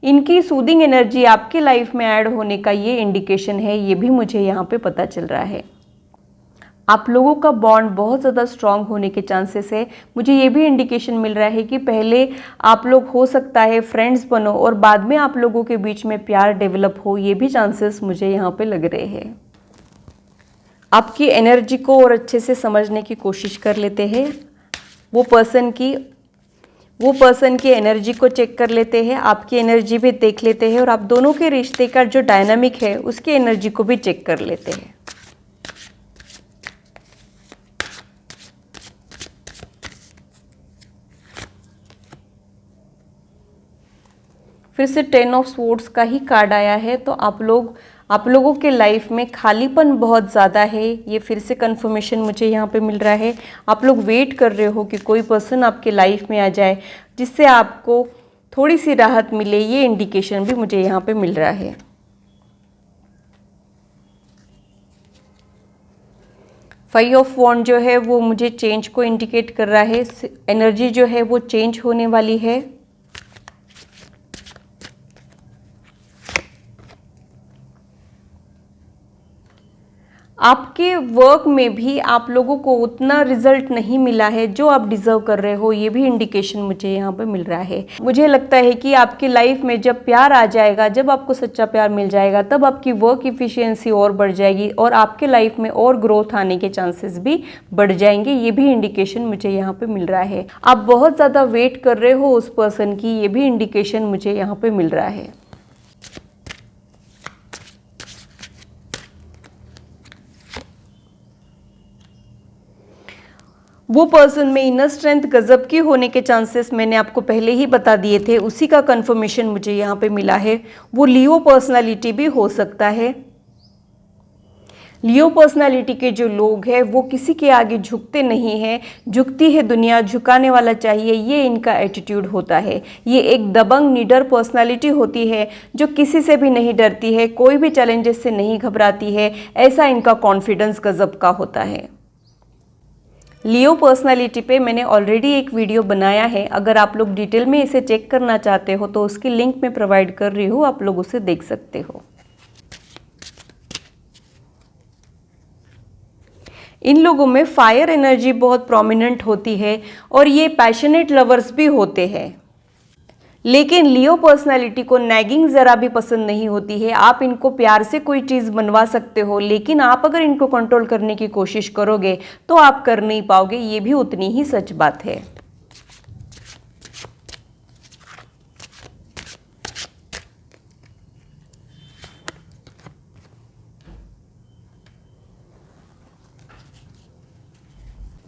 इनकी सूदिंग एनर्जी आपकी लाइफ में ऐड होने का ये इंडिकेशन है, ये भी मुझे यहाँ पे पता चल रहा है। आप लोगों का बॉन्ड बहुत ज़्यादा स्ट्रांग होने के चांसेस है। मुझे ये भी इंडिकेशन मिल रहा है कि पहले आप लोग हो सकता है फ्रेंड्स बनो और बाद में आप लोगों के बीच में प्यार डेवलप हो, ये भी चांसेस मुझे यहाँ पे लग रहे हैं। आपकी एनर्जी को और अच्छे से समझने की कोशिश कर लेते हैं। वो पर्सन की एनर्जी को चेक कर लेते हैं, आपकी एनर्जी भी देख लेते हैं और आप दोनों के रिश्ते का जो डायनामिक है उसकी एनर्जी को भी चेक कर लेते हैं। फिर से 10 ऑफ स्वॉर्ड्स का ही कार्ड आया है। तो आप लोगों के लाइफ में खालीपन बहुत ज़्यादा है, ये फिर से कंफर्मेशन मुझे यहाँ पे मिल रहा है। आप लोग वेट कर रहे हो कि कोई पर्सन आपके लाइफ में आ जाए जिससे आपको थोड़ी सी राहत मिले, ये इंडिकेशन भी मुझे यहाँ पे मिल रहा है। फाइव ऑफ वॉन्ड जो है वो मुझे चेंज को इंडिकेट कर रहा है। एनर्जी जो है वो चेंज होने वाली है। आपके वर्क में भी आप लोगों को उतना रिजल्ट नहीं मिला है जो आप डिजर्व कर रहे हो, ये भी इंडिकेशन मुझे यहाँ पे मिल रहा है। मुझे लगता है कि आपकी लाइफ में जब प्यार आ जाएगा, जब आपको सच्चा प्यार मिल जाएगा, तब आपकी वर्क इफिशियंसी और बढ़ जाएगी और आपके लाइफ में और ग्रोथ आने के चांसेस भी बढ़ जाएंगे, ये भी इंडिकेशन मुझे यहाँ पे मिल रहा है। आप बहुत ज़्यादा वेट कर रहे हो उस पर्सन की, ये भी इंडिकेशन मुझे यहाँ पे मिल रहा है। वो पर्सन में इनर स्ट्रेंथ गजब की होने के चांसेस मैंने आपको पहले ही बता दिए थे, उसी का कंफर्मेशन मुझे यहाँ पे मिला है। वो लियो पर्सनालिटी भी हो सकता है। लियो पर्सनालिटी के जो लोग हैं वो किसी के आगे झुकते नहीं हैं, झुकती है दुनिया, झुकाने वाला चाहिए, ये इनका एटीट्यूड होता है। ये एक दबंग निडर पर्सनालिटी होती है जो किसी से भी नहीं डरती है, कोई भी चैलेंजेस से नहीं घबराती है, ऐसा इनका कॉन्फिडेंस गजब का होता है। लियो पर्सनालिटी पे मैंने ऑलरेडी एक वीडियो बनाया है, अगर आप लोग डिटेल में इसे चेक करना चाहते हो तो उसकी लिंक मैं प्रोवाइड कर रही हूँ, आप लोग उसे देख सकते हो। इन लोगों में फायर एनर्जी बहुत प्रोमिनेंट होती है और ये पैशनेट लवर्स भी होते हैं। लेकिन लियो पर्सनालिटी को नैगिंग ज़रा भी पसंद नहीं होती है। आप इनको प्यार से कोई चीज़ बनवा सकते हो, लेकिन आप अगर इनको कंट्रोल करने की कोशिश करोगे तो आप कर नहीं पाओगे, ये भी उतनी ही सच बात है।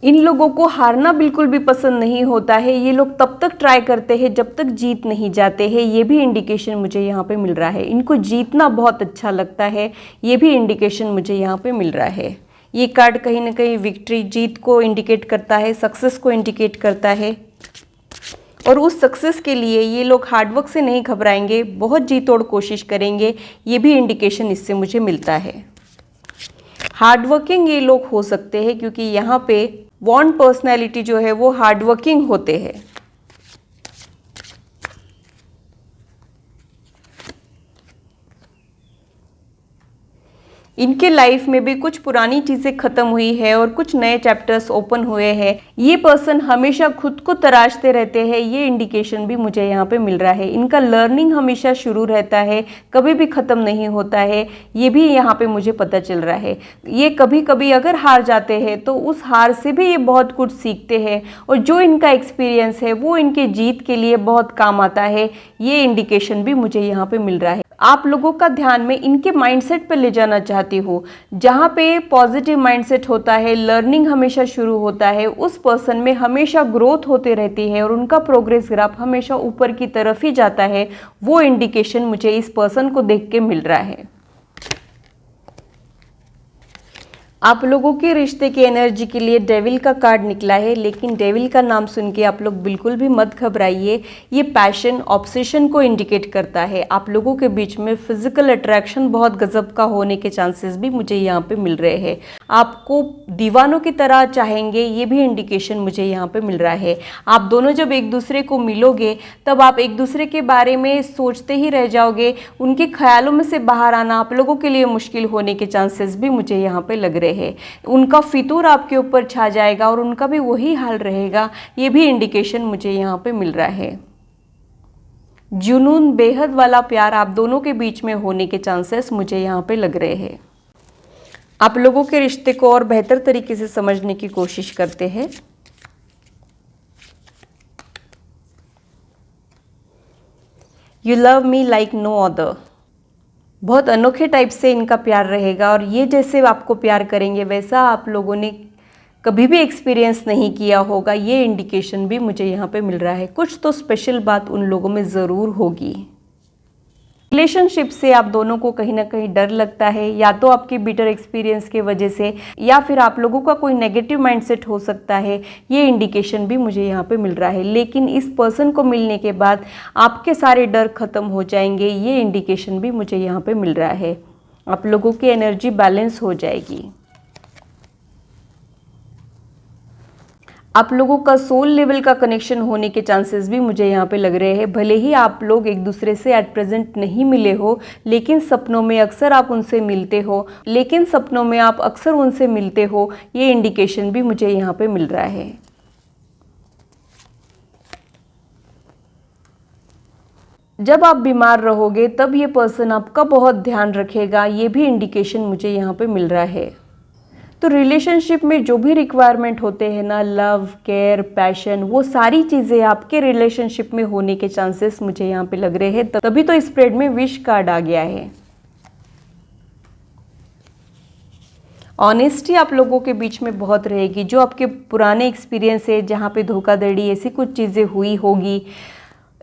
इन लोगों को हारना बिल्कुल भी पसंद नहीं होता है। ये लोग तब तक ट्राई करते हैं जब तक जीत नहीं जाते हैं, ये भी इंडिकेशन मुझे यहाँ पे मिल रहा है। इनको जीतना बहुत अच्छा लगता है, ये भी इंडिकेशन मुझे यहाँ पे मिल रहा है। ये कार्ड कहीं ना कहीं विक्ट्री, जीत को इंडिकेट करता है, सक्सेस को इंडिकेट करता है और उस सक्सेस के लिए ये लोग हार्डवर्क से नहीं घबराएंगे, बहुत जी तोड़ कोशिश करेंगे, ये भी इंडिकेशन इससे मुझे मिलता है। हार्डवर्किंग ये लोग हो सकते हैं क्योंकि यहाँ पे वॉन्ड पर्सनैलिटी जो है वो हार्डवर्किंग होते हैं। इनके लाइफ में भी कुछ पुरानी चीज़ें ख़त्म हुई है और कुछ नए चैप्टर्स ओपन हुए हैं। ये पर्सन हमेशा खुद को तराशते रहते हैं, ये इंडिकेशन भी मुझे यहाँ पे मिल रहा है। इनका लर्निंग हमेशा शुरू रहता है, कभी भी ख़त्म नहीं होता है, ये भी यहाँ पे मुझे पता चल रहा है। ये कभी कभी अगर हार जाते हैं तो उस हार से भी ये बहुत कुछ सीखते हैं और जो इनका एक्सपीरियंस है वो इनके जीत के लिए बहुत काम आता है, ये इंडिकेशन भी मुझे यहाँ पर मिल रहा है। आप लोगों का ध्यान मैं इनके माइंडसेट पे ले जाना चाहती हूँ। जहाँ पे पॉजिटिव माइंडसेट होता है, लर्निंग हमेशा शुरू होता है, उस पर्सन में हमेशा ग्रोथ होती रहती है और उनका प्रोग्रेस ग्राफ हमेशा ऊपर की तरफ ही जाता है। वो इंडिकेशन मुझे इस पर्सन को देख के मिल रहा है। आप लोगों के रिश्ते की एनर्जी के लिए डेविल का कार्ड निकला है, लेकिन डेविल का नाम सुन के आप लोग बिल्कुल भी मत घबराइए। ये पैशन, ऑब्सेशन को इंडिकेट करता है। आप लोगों के बीच में फिजिकल अट्रैक्शन बहुत गजब का होने के चांसेस भी मुझे यहाँ पे मिल रहे हैं। आपको दीवानों की तरह चाहेंगे, ये भी इंडिकेशन मुझे यहाँ पे मिल रहा है। आप दोनों जब एक दूसरे को मिलोगे तब आप एक दूसरे के बारे में सोचते ही रह जाओगे। उनके ख्यालों में से बाहर आना आप लोगों के लिए मुश्किल होने के चांसेस भी मुझे यहाँ पे लग रहे हैं। उनका फितूर आपके ऊपर छा जाएगा और उनका भी वही हाल रहेगा। ये भी इंडिकेशन मुझे यहाँ पे मिल रहा है। जुनून, बेहद वाला प्यार आप दोनों के बीच में होने के चांसेस मुझे यहाँ पे लग रहे हैं। आप लोगों के रिश्ते को और बेहतर तरीके से समझने की कोशिश करते हैं। You love me like no other. बहुत अनोखे टाइप से इनका प्यार रहेगा और ये जैसे आपको प्यार करेंगे वैसा आप लोगों ने कभी भी एक्सपीरियंस नहीं किया होगा। ये इंडिकेशन भी मुझे यहाँ पे मिल रहा है। कुछ तो स्पेशल बात उन लोगों में ज़रूर होगी। रिलेशनशिप से आप दोनों को कहीं ना कहीं डर लगता है, या तो आपके बिटर एक्सपीरियंस की वजह से, या फिर आप लोगों का कोई नेगेटिव माइंडसेट हो सकता है। ये इंडिकेशन भी मुझे यहाँ पे मिल रहा है। लेकिन इस पर्सन को मिलने के बाद आपके सारे डर खत्म हो जाएंगे। ये इंडिकेशन भी मुझे यहाँ पे मिल रहा है। आप लोगों की एनर्जी बैलेंस हो जाएगी। आप लोगों का सोल लेवल का कनेक्शन होने के चांसेस भी मुझे यहाँ पे लग रहे हैं। भले ही आप लोग एक दूसरे से एट प्रेजेंट नहीं मिले हो, लेकिन सपनों में अक्सर आप उनसे मिलते हो। ये इंडिकेशन भी मुझे यहाँ पे मिल रहा है। जब आप बीमार रहोगे तब ये पर्सन आपका बहुत ध्यान रखेगा। ये भी इंडिकेशन मुझे यहाँ पे मिल रहा है। तो रिलेशनशिप में जो भी रिक्वायरमेंट होते हैं ना, लव, केयर, पैशन, वो सारी चीज़ें आपके रिलेशनशिप में होने के चांसेस मुझे यहाँ पे लग रहे हैं। तभी तो स्प्रेड में विश कार्ड आ गया है। ऑनेस्टी आप लोगों के बीच में बहुत रहेगी। जो आपके पुराने एक्सपीरियंस है, जहाँ पे धोखाधड़ी ऐसी कुछ चीज़ें हुई होगी,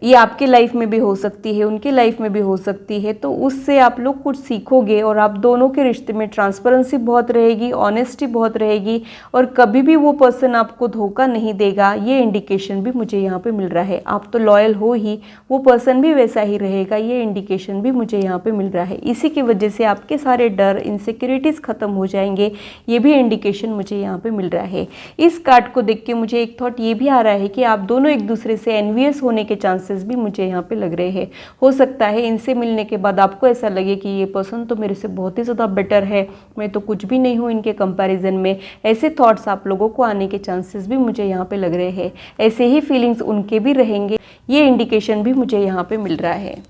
ये आपके लाइफ में भी हो सकती है, उनके लाइफ में भी हो सकती है। तो उससे आप लोग कुछ सीखोगे और आप दोनों के रिश्ते में ट्रांसपेरेंसी बहुत रहेगी, ऑनेस्टी बहुत रहेगी और कभी भी वो पर्सन आपको धोखा नहीं देगा। ये इंडिकेशन भी मुझे यहाँ पे मिल रहा है। आप तो लॉयल हो ही, वो पर्सन भी वैसा ही रहेगा। ये इंडिकेशन भी मुझे यहाँ पे मिल रहा है। इसी की वजह से आपके सारे डर, इनसिक्योरिटीज़ ख़त्म हो जाएंगे। ये भी इंडिकेशन मुझे यहाँ पे मिल रहा है। इस कार्ड को देख के मुझे एक थॉट ये भी आ रहा है कि आप दोनों एक दूसरे से एनवियस होने के चांसेस भी मुझे यहाँ पे लग रहे हैं। हो सकता है इनसे मिलने के बाद आपको ऐसा लगे कि ये पर्सन तो मेरे से बहुत ही ज़्यादा बेटर है, मैं तो कुछ भी नहीं हूँ इनके कंपैरिजन में। ऐसे थॉट्स आप लोगों को आने के चांसेस भी मुझे यहाँ पे लग रहे हैं। ऐसे ही फीलिंग्स उनके भी रहेंगे। ये इंडिकेशन भी मुझे यहाँ पे मिल रहा है।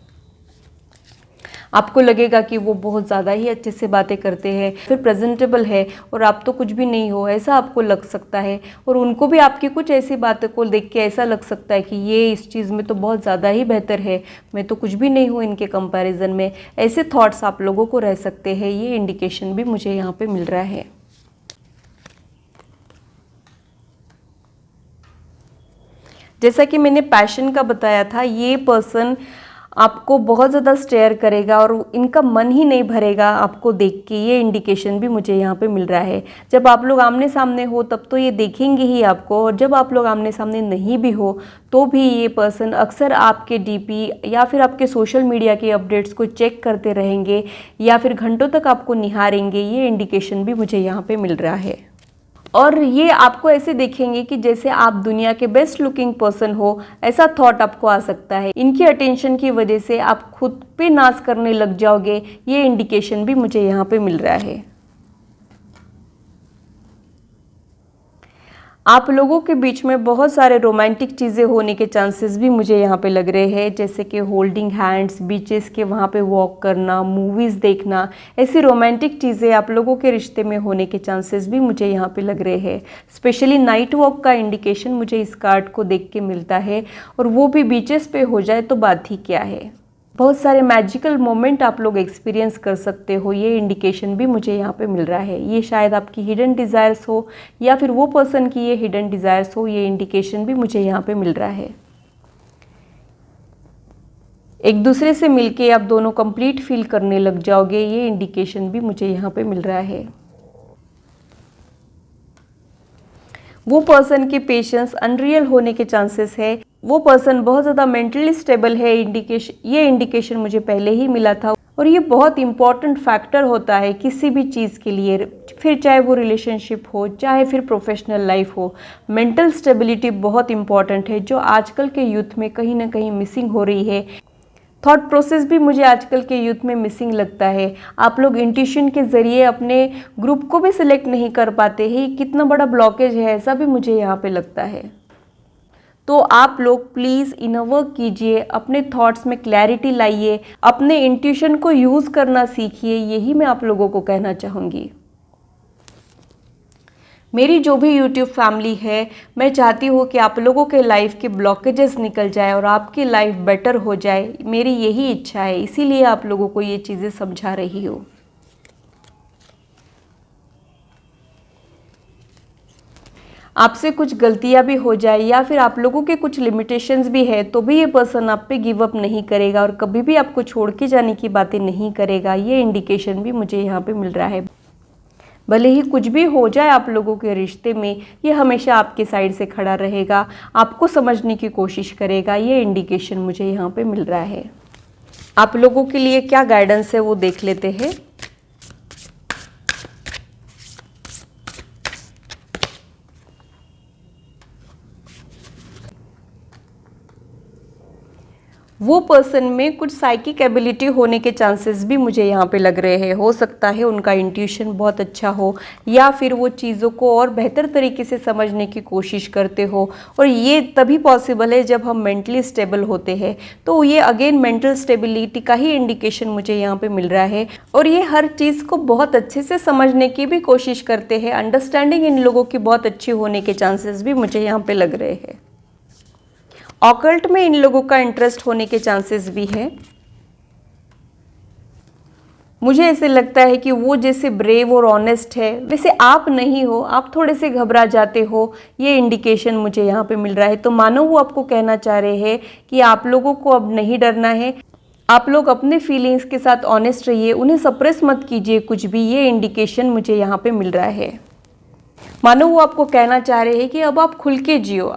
आपको लगेगा कि वो बहुत ज़्यादा ही अच्छे से बातें करते हैं, फिर प्रेजेंटेबल है और आप तो कुछ भी नहीं हो, ऐसा आपको लग सकता है। और उनको भी आपकी कुछ ऐसी बातों को देख के ऐसा लग सकता है कि ये इस चीज़ में तो बहुत ज़्यादा ही बेहतर है, मैं तो कुछ भी नहीं हूँ इनके कंपैरिजन में। ऐसे थॉट्स आप लोगों को रह सकते हैं। ये इंडिकेशन भी मुझे यहाँ पे मिल रहा है। जैसा कि मैंने पैशन का बताया था, ये पर्सन आपको बहुत ज़्यादा स्टेयर करेगा और इनका मन ही नहीं भरेगा आपको देख के। ये इंडिकेशन भी मुझे यहाँ पे मिल रहा है। जब आप लोग आमने सामने हो तब तो ये देखेंगे ही आपको, और जब आप लोग आमने सामने नहीं भी हो तो भी ये पर्सन अक्सर आपके डीपी या फिर आपके सोशल मीडिया के अपडेट्स को चेक करते रहेंगे या फिर घंटों तक आपको निहारेंगे। ये इंडिकेशन भी मुझे यहाँ पे मिल रहा है। और ये आपको ऐसे देखेंगे कि जैसे आप दुनिया के बेस्ट लुकिंग पर्सन हो, ऐसा थॉट आपको आ सकता है। इनकी अटेंशन की वजह से आप खुद पे नाज करने लग जाओगे। ये इंडिकेशन भी मुझे यहाँ पे मिल रहा है। आप लोगों के बीच में बहुत सारे रोमांटिक चीज़ें होने के चांसेस भी मुझे यहाँ पे लग रहे हैं, जैसे कि होल्डिंग हैंड्स, बीचेस के वहाँ पे वॉक करना, मूवीज़ देखना। ऐसी रोमांटिक चीज़ें आप लोगों के रिश्ते में होने के चांसेस भी मुझे यहाँ पे लग रहे हैं। स्पेशली नाइट वॉक का इंडिकेशन मुझे इस कार्ड को देख के मिलता है, और वो भी बीचेस पे हो जाए तो बात ही क्या है। बहुत सारे मैजिकल मोमेंट आप लोग एक्सपीरियंस कर सकते हो, ये इंडिकेशन भी मुझे यहाँ पे मिल रहा है। ये शायद आपकी हिडन डिज़ायर्स हो या फिर वो पर्सन की ये हिडन डिज़ायर्स हो, ये इंडिकेशन भी मुझे यहाँ पे मिल रहा है। एक दूसरे से मिलके आप दोनों कंप्लीट फील करने लग जाओगे, ये इंडिकेशन भी मुझे यहाँ पे मिल रहा है। वो पर्सन के पेशेंस अनरियल होने के चांसेस है। वो पर्सन बहुत ज़्यादा मेंटली स्टेबल है, ये इंडिकेशन मुझे पहले ही मिला था। और ये बहुत इंपॉर्टेंट फैक्टर होता है किसी भी चीज़ के लिए, फिर चाहे वो रिलेशनशिप हो, चाहे फिर प्रोफेशनल लाइफ हो। मेंटल स्टेबिलिटी बहुत इंपॉर्टेंट है, जो आजकल के यूथ में कहीं ना कहीं मिसिंग हो रही है। थॉट प्रोसेस भी मुझे आजकल के यूथ में मिसिंग लगता है। आप लोग इंट्यूशन के ज़रिए अपने ग्रुप को भी सिलेक्ट नहीं कर पाते हैं, कितना बड़ा ब्लॉकेज है, ऐसा भी मुझे यहाँ पे लगता है। तो आप लोग प्लीज़ इनर वर्क कीजिए, अपने थॉट्स में क्लैरिटी लाइए, अपने इंट्यूशन को यूज़ करना सीखिए, यही मैं आप लोगों को कहना चाहूँगी। मेरी जो भी YouTube फैमिली है, मैं चाहती हूँ कि आप लोगों के लाइफ के ब्लॉकेजेस निकल जाए और आपकी लाइफ बेटर हो जाए। मेरी यही इच्छा है, इसीलिए आप लोगों को ये चीज़ें समझा रही हूँ। आपसे कुछ गलतियाँ भी हो जाए या फिर आप लोगों के कुछ लिमिटेशंस भी है, तो भी ये पर्सन आप पे गिव अप नहीं करेगा और कभी भी आपको छोड़ के जाने की बातें नहीं करेगा। ये इंडिकेशन भी मुझे यहाँ पे मिल रहा है। भले ही कुछ भी हो जाए आप लोगों के रिश्ते में, ये हमेशा आपके साइड से खड़ा रहेगा, आपको समझने की कोशिश करेगा। ये इंडिकेशन मुझे यहाँ पे मिल रहा है। आप लोगों के लिए क्या गाइडेंस है वो देख लेते हैं। वो पर्सन में कुछ साइकिक एबिलिटी होने के चांसेस भी मुझे यहाँ पे लग रहे हैं। हो सकता है उनका इंट्यूशन बहुत अच्छा हो या फिर वो चीज़ों को और बेहतर तरीके से समझने की कोशिश करते हो, और ये तभी पॉसिबल है जब हम मेंटली स्टेबल होते हैं। तो ये अगेन मेंटल स्टेबिलिटी का ही इंडिकेशन मुझे यहाँ पे मिल रहा है। और ये हर चीज़ को बहुत अच्छे से समझने की भी कोशिश करते हैं। अंडरस्टैंडिंग इन लोगों की बहुत अच्छी होने के चांसेस भी मुझे यहाँ पे लग रहे हैं। ऑकल्ट में इन लोगों का इंटरेस्ट होने के चांसेस भी है। मुझे ऐसे लगता है कि वो जैसे ब्रेव और ऑनेस्ट है, वैसे आप नहीं हो, आप थोड़े से घबरा जाते हो। ये इंडिकेशन मुझे यहाँ पे मिल रहा है। तो मानो वो आपको कहना चाह रहे हैं कि आप लोगों को अब नहीं डरना है, आप लोग अपने फीलिंग्स के साथ ऑनेस्ट रहिए, उन्हें सप्रेस मत कीजिए कुछ भी। ये इंडिकेशन मुझे यहाँ पे मिल रहा है। मानो वो आपको कहना चाह रहे हैं कि अब आप खुल के जियो,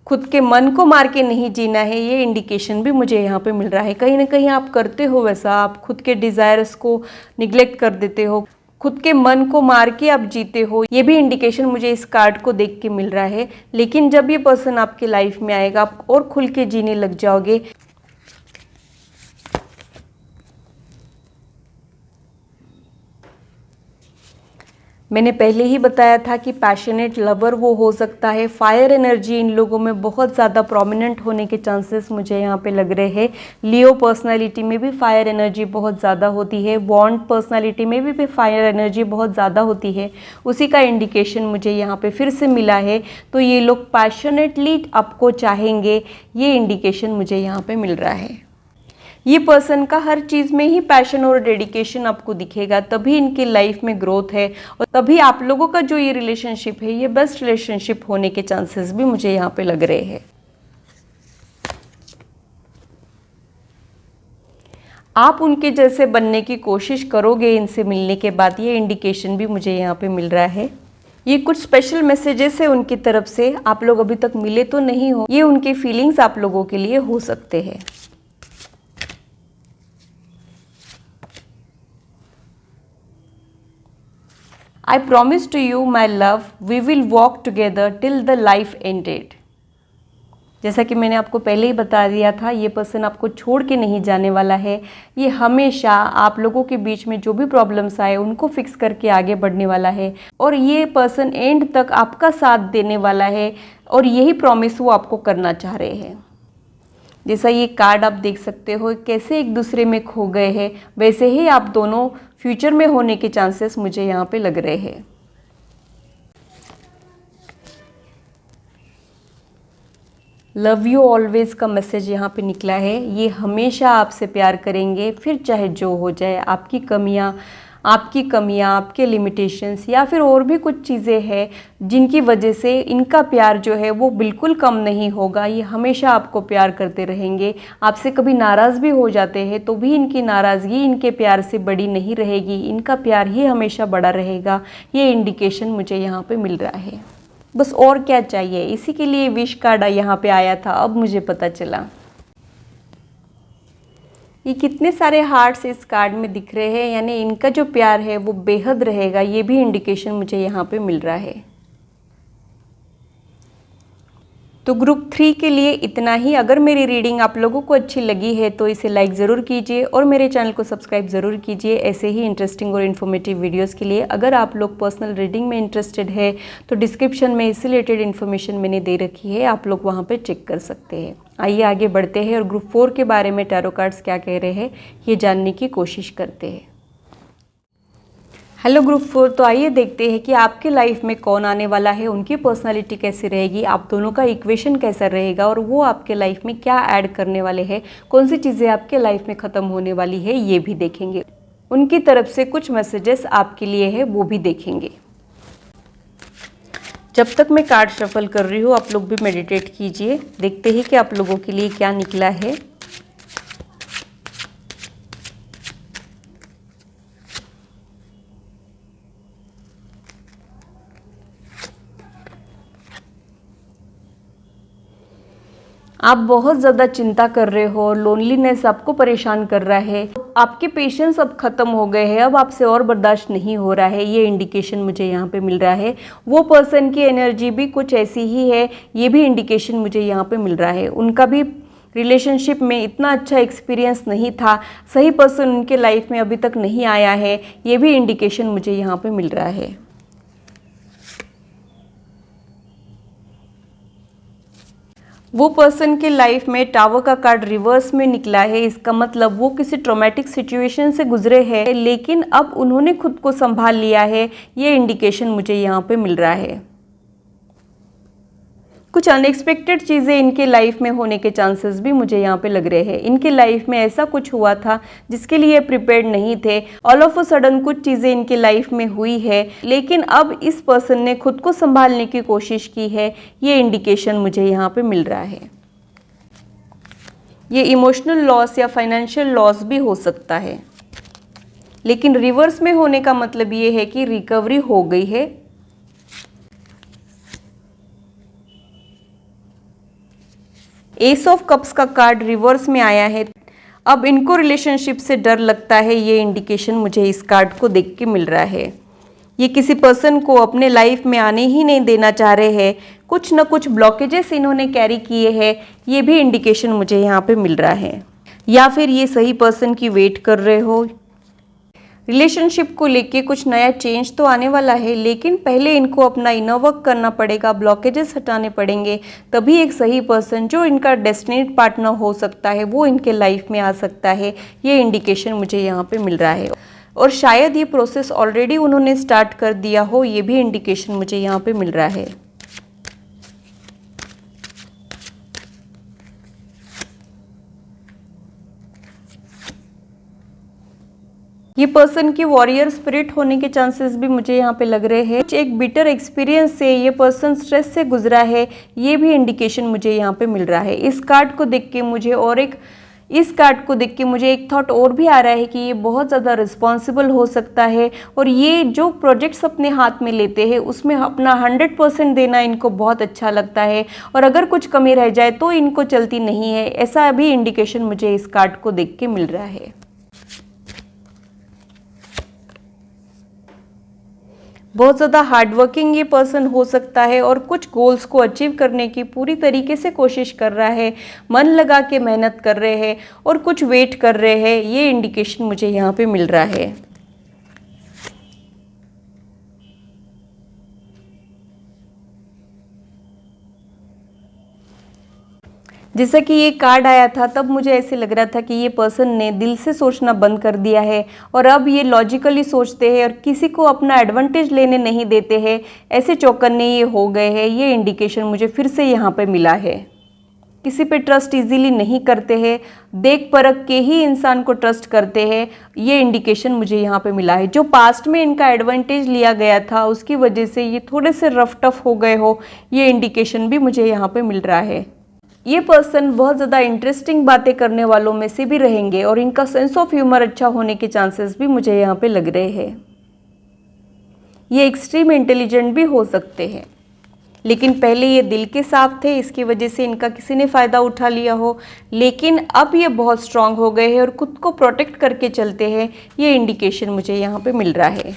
खुद के मन को मार के नहीं जीना है। ये इंडिकेशन भी मुझे यहाँ पे मिल रहा है। कहीं ना कहीं आप करते हो वैसा, आप खुद के डिज़ायर्स को निगलेक्ट कर देते हो, खुद के मन को मार के आप जीते हो। ये भी इंडिकेशन मुझे इस कार्ड को देख के मिल रहा है। लेकिन जब ये पर्सन आपकी लाइफ में आएगा, आप और खुल के जीने लग जाओगे। मैंने पहले ही बताया था कि पैशनेट लवर वो हो सकता है। फायर एनर्जी इन लोगों में बहुत ज़्यादा प्रोमिनेंट होने के चांसेस मुझे यहाँ पे लग रहे हैं। लियो पर्सनालिटी में भी फायर एनर्जी बहुत ज़्यादा होती है, बॉन्ड पर्सनालिटी में भी फायर एनर्जी बहुत ज़्यादा होती है। उसी का इंडिकेशन मुझे यहाँ पे फिर से मिला है। तो ये लोग पैशनेटली आपको चाहेंगे, ये इंडिकेशन मुझे यहाँ पे मिल रहा है। ये पर्सन का हर चीज़ में ही पैशन और डेडिकेशन आपको दिखेगा, तभी इनकी लाइफ में ग्रोथ है और तभी आप लोगों का जो ये रिलेशनशिप है, ये बेस्ट रिलेशनशिप होने के चांसेस भी मुझे यहाँ पे लग रहे हैं। आप उनके जैसे बनने की कोशिश करोगे इनसे मिलने के बाद, ये इंडिकेशन भी मुझे यहाँ पे मिल रहा है। ये कुछ स्पेशल मैसेजेस है उनकी तरफ से। आप लोग अभी तक मिले तो नहीं हो, ये उनके फीलिंग्स आप लोगों के लिए हो सकते हैं। I promise to you, my love, we will walk together till the life ended. जैसा कि मैंने आपको पहले ही बता दिया था, ये पर्सन आपको छोड़ के नहीं जाने वाला है। ये हमेशा आप लोगों के बीच में जो भी प्रॉब्लम्स आए उनको फिक्स करके आगे बढ़ने वाला है और ये पर्सन एंड तक आपका साथ देने वाला है और यही प्रॉमिस वो आपको करना चाह रहे हैं। जैसा ये कार्ड आप देख सकते हो कैसे एक दूसरे में खो गए हैं, वैसे ही आप दोनों फ्यूचर में होने के चांसेस मुझे यहाँ पे लग रहे हैं। लव यू ऑलवेज़ का मैसेज यहाँ पे निकला है। ये हमेशा आपसे प्यार करेंगे, फिर चाहे जो हो जाए। आपकी कमियाँ, आपके लिमिटेशंस या फिर और भी कुछ चीज़ें हैं जिनकी वजह से इनका प्यार जो है वो बिल्कुल कम नहीं होगा। ये हमेशा आपको प्यार करते रहेंगे। आपसे कभी नाराज़ भी हो जाते हैं तो भी इनकी नाराज़गी इनके प्यार से बड़ी नहीं रहेगी। इनका प्यार ही हमेशा बड़ा रहेगा। ये इंडिकेशन मुझे यहाँ पे मिल रहा है। बस और क्या चाहिए, इसी के लिए विश कार्ड यहाँ पे आया था, अब मुझे पता चला। ये कितने सारे हार्ट्स इस कार्ड में दिख रहे हैं, यानी इनका जो प्यार है वो बेहद रहेगा। ये भी इंडिकेशन मुझे यहाँ पे मिल रहा है। तो ग्रुप 3 के लिए इतना ही। अगर मेरी रीडिंग आप लोगों को अच्छी लगी है तो इसे लाइक ज़रूर कीजिए और मेरे चैनल को सब्सक्राइब ज़रूर कीजिए ऐसे ही इंटरेस्टिंग और इन्फॉर्मेटिव वीडियोस के लिए। अगर आप लोग पर्सनल रीडिंग में इंटरेस्टेड है तो डिस्क्रिप्शन में इससे रिलेटेड इन्फॉर्मेशन मैंने दे रखी है, आप लोग वहाँ पर चेक कर सकते हैं। आइए आगे बढ़ते हैं और ग्रुप 4 के बारे में टैरो कार्ड्स क्या कह रहे हैं ये जानने की कोशिश करते हैं। हेलो ग्रुप 4, तो आइए देखते हैं कि आपके लाइफ में कौन आने वाला है, उनकी पर्सनालिटी कैसी रहेगी, आप दोनों का इक्वेशन कैसा रहेगा और वो आपके लाइफ में क्या ऐड करने वाले हैं, कौन सी चीज़ें आपके लाइफ में ख़त्म होने वाली है ये भी देखेंगे। उनकी तरफ से कुछ मैसेजेस आपके लिए है वो भी देखेंगे। जब तक मैं कार्ड शफल कर रही हूँ आप लोग भी मेडिटेट कीजिए। देखते हैं कि आप लोगों के लिए क्या निकला है। आप बहुत ज़्यादा चिंता कर रहे हो, लोनलीनेस आपको परेशान कर रहा है, आपके पेशेंस अब ख़त्म हो गए हैं, अब आपसे और बर्दाश्त नहीं हो रहा है, ये इंडिकेशन मुझे यहाँ पे मिल रहा है। वो पर्सन की एनर्जी भी कुछ ऐसी ही है, ये भी इंडिकेशन मुझे यहाँ पे मिल रहा है। उनका भी रिलेशनशिप में इतना अच्छा एक्सपीरियंस नहीं था, सही पर्सन उनके लाइफ में अभी तक नहीं आया है, ये भी इंडिकेशन मुझे यहाँ पर मिल रहा है। वो पर्सन के लाइफ में टावर का कार्ड रिवर्स में निकला है। इसका मतलब वो किसी ट्रॉमेटिक सिचुएशन से गुजरे हैं लेकिन अब उन्होंने खुद को संभाल लिया है, ये इंडिकेशन मुझे यहाँ पे मिल रहा है। कुछ अनएक्सपेक्टेड चीज़ें इनके लाइफ में होने के चांसेस भी मुझे यहाँ पे लग रहे हैं। इनके लाइफ में ऐसा कुछ हुआ था जिसके लिए प्रिपेयर्ड नहीं थे, ऑल ऑफ अ सडन कुछ चीज़ें इनके लाइफ में हुई है लेकिन अब इस पर्सन ने खुद को संभालने की कोशिश की है, ये इंडिकेशन मुझे यहाँ पे मिल रहा है। ये इमोशनल लॉस या फाइनेंशियल लॉस भी हो सकता है लेकिन रिवर्स में होने का मतलब ये है कि रिकवरी हो गई है। एस ऑफ कप्स का कार्ड रिवर्स में आया है। अब इनको रिलेशनशिप से डर लगता है, ये इंडिकेशन मुझे इस कार्ड को देख के मिल रहा है। ये किसी पर्सन को अपने लाइफ में आने ही नहीं देना चाह रहे हैं, कुछ ना कुछ ब्लॉकेजेस इन्होंने कैरी किए हैं, ये भी इंडिकेशन मुझे यहाँ पे मिल रहा है। या फिर ये सही पर्सन की वेट कर रहे हो। रिलेशनशिप को लेके कुछ नया चेंज तो आने वाला है लेकिन पहले इनको अपना इनर वर्क करना पड़ेगा, ब्लॉकेजेस हटाने पड़ेंगे, तभी एक सही पर्सन जो इनका डेस्टिनेट पार्टनर हो सकता है वो इनके लाइफ में आ सकता है, ये इंडिकेशन मुझे यहाँ पे मिल रहा है। और शायद ये प्रोसेस ऑलरेडी उन्होंने स्टार्ट कर दिया हो, ये भी इंडिकेशन मुझे यहाँ पे मिल रहा है। ये पर्सन की वॉरियर स्पिरिट होने के चांसेस भी मुझे यहाँ पे लग रहे हैं। कुछ एक बिटर एक्सपीरियंस से ये पर्सन स्ट्रेस से गुजरा है, ये भी इंडिकेशन मुझे यहाँ पे मिल रहा है। इस कार्ड को देख के मुझे एक थॉट और भी आ रहा है कि ये बहुत ज़्यादा रिस्पॉन्सिबल हो सकता है और ये जो प्रोजेक्ट्स अपने हाथ में लेते हैं उसमें अपना 100% देना इनको बहुत अच्छा लगता है और अगर कुछ कमी रह जाए तो इनको चलती नहीं है, ऐसा भी इंडिकेशन मुझे इस कार्ड को देख के मिल रहा है। बहुत ज़्यादा हार्डवर्किंग ये पर्सन हो सकता है और कुछ गोल्स को अचीव करने की पूरी तरीके से कोशिश कर रहा है, मन लगा के मेहनत कर रहे हैं और कुछ वेट कर रहे हैं, ये इंडिकेशन मुझे यहाँ पे मिल रहा है। जैसा कि ये कार्ड आया था तब मुझे ऐसे लग रहा था कि ये पर्सन ने दिल से सोचना बंद कर दिया है और अब ये लॉजिकली सोचते हैं और किसी को अपना एडवांटेज लेने नहीं देते हैं, ऐसे चौकन्ने ये हो गए हैं, ये इंडिकेशन मुझे फिर से यहाँ पे मिला है। किसी पे ट्रस्ट इजीली नहीं करते हैं, देख परख के ही इंसान को ट्रस्ट करते हैं, ये इंडिकेशन मुझे यहाँ पे मिला है। जो पास्ट में इनका एडवांटेज लिया गया था उसकी वजह से ये थोड़े से रफ टफ हो गए हो, ये इंडिकेशन भी मुझे यहाँ पे मिल रहा है। ये पर्सन बहुत ज़्यादा इंटरेस्टिंग बातें करने वालों में से भी रहेंगे और इनका सेंस ऑफ ह्यूमर अच्छा होने के चांसेस भी मुझे यहाँ पे लग रहे हैं। ये एक्सट्रीम इंटेलिजेंट भी हो सकते हैं, लेकिन पहले ये दिल के साफ थे, इसकी वजह से इनका किसी ने फ़ायदा उठा लिया हो, लेकिन अब ये बहुत स्ट्रांग हो गए हैं और खुद को प्रोटेक्ट करके चलते हैं, ये इंडिकेशन मुझे यहाँ पे मिल रहा है।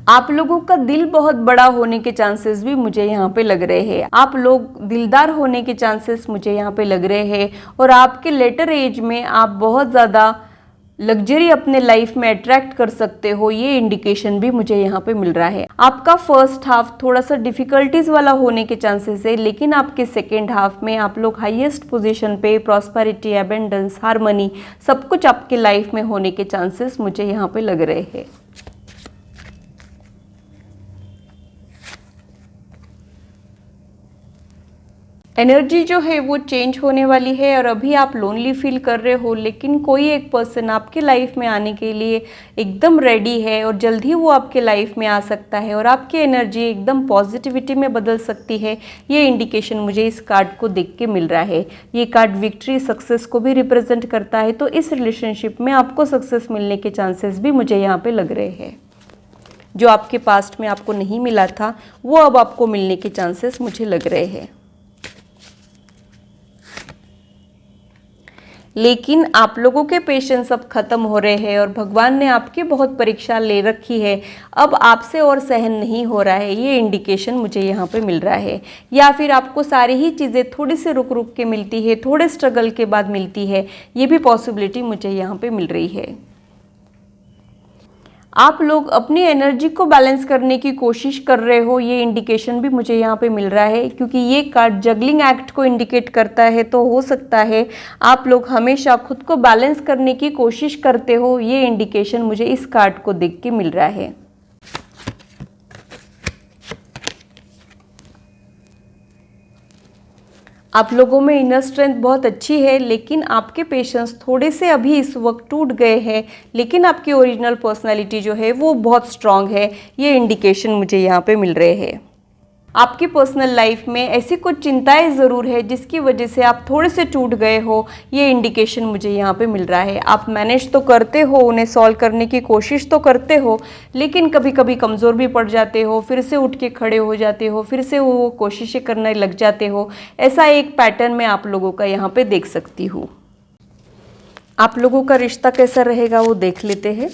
आप लोगों का दिल बहुत बड़ा होने के चांसेस भी मुझे यहाँ पे लग रहे हैं। आप लोग दिलदार होने के चांसेस मुझे यहाँ पे लग रहे हैं और आपके लेटर एज में आप बहुत ज़्यादा लग्जरी अपने लाइफ में अट्रैक्ट कर सकते हो, ये इंडिकेशन भी मुझे यहाँ पे मिल रहा है। आपका फर्स्ट हाफ थोड़ा सा डिफिकल्टीज वाला होने के चांसेस है, लेकिन आपके सेकेंड हाफ में आप लोग हाईएस्ट पोजीशन पे प्रॉस्पेरिटी, एबेंडेंस, हार्मनी सब कुछ आपके लाइफ में होने के चांसेस मुझे यहाँ पे लग रहे हैं। एनर्जी जो है वो चेंज होने वाली है और अभी आप लोनली फील कर रहे हो, लेकिन कोई एक पर्सन आपके लाइफ में आने के लिए एकदम रेडी है और जल्द ही वो आपके लाइफ में आ सकता है और आपकी एनर्जी एकदम पॉजिटिविटी में बदल सकती है। ये इंडिकेशन मुझे इस कार्ड को देख के मिल रहा है। ये कार्ड विक्ट्री, सक्सेस को भी रिप्रेजेंट करता है, तो इस रिलेशनशिप में आपको सक्सेस मिलने के चांसेस भी मुझे यहाँ पे लग रहे हैं। जो आपके पास्ट में आपको नहीं मिला था वो अब आपको मिलने के चांसेस मुझे लग रहे हैं। लेकिन आप लोगों के पेशेंस अब ख़त्म हो रहे हैं और भगवान ने आपकी बहुत परीक्षा ले रखी है, अब आपसे और सहन नहीं हो रहा है, ये इंडिकेशन मुझे यहाँ पे मिल रहा है। या फिर आपको सारी ही चीज़ें थोड़ी से रुक रुक के मिलती है, थोड़े स्ट्रगल के बाद मिलती है, ये भी पॉसिबिलिटी मुझे यहाँ पे मिल रही है। आप लोग अपनी एनर्जी को बैलेंस करने की कोशिश कर रहे हो, ये इंडिकेशन भी मुझे यहाँ पे मिल रहा है, क्योंकि ये कार्ड जगलिंग एक्ट को इंडिकेट करता है। तो हो सकता है आप लोग हमेशा खुद को बैलेंस करने की कोशिश करते हो, ये इंडिकेशन मुझे इस कार्ड को देख के मिल रहा है। आप लोगों में इनर स्ट्रेंथ बहुत अच्छी है, लेकिन आपके पेशेंस थोड़े से अभी इस वक्त टूट गए हैं, लेकिन आपकी ओरिजिनल पर्सनालिटी जो है वो बहुत स्ट्रांग है, ये इंडिकेशन मुझे यहाँ पे मिल रहे हैं। आपकी पर्सनल लाइफ में ऐसी कुछ चिंताएं ज़रूर है जिसकी वजह से आप थोड़े से टूट गए हो, ये इंडिकेशन मुझे यहाँ पे मिल रहा है। आप मैनेज तो करते हो, उन्हें सॉल्व करने की कोशिश तो करते हो, लेकिन कभी कभी कमज़ोर भी पड़ जाते हो, फिर से उठ के खड़े हो जाते हो, फिर से वो कोशिशें करने लग जाते हो। ऐसा एक पैटर्न मैं आप लोगों का यहाँ पर देख सकती हूँ। आप लोगों का रिश्ता कैसा रहेगा वो देख लेते हैं।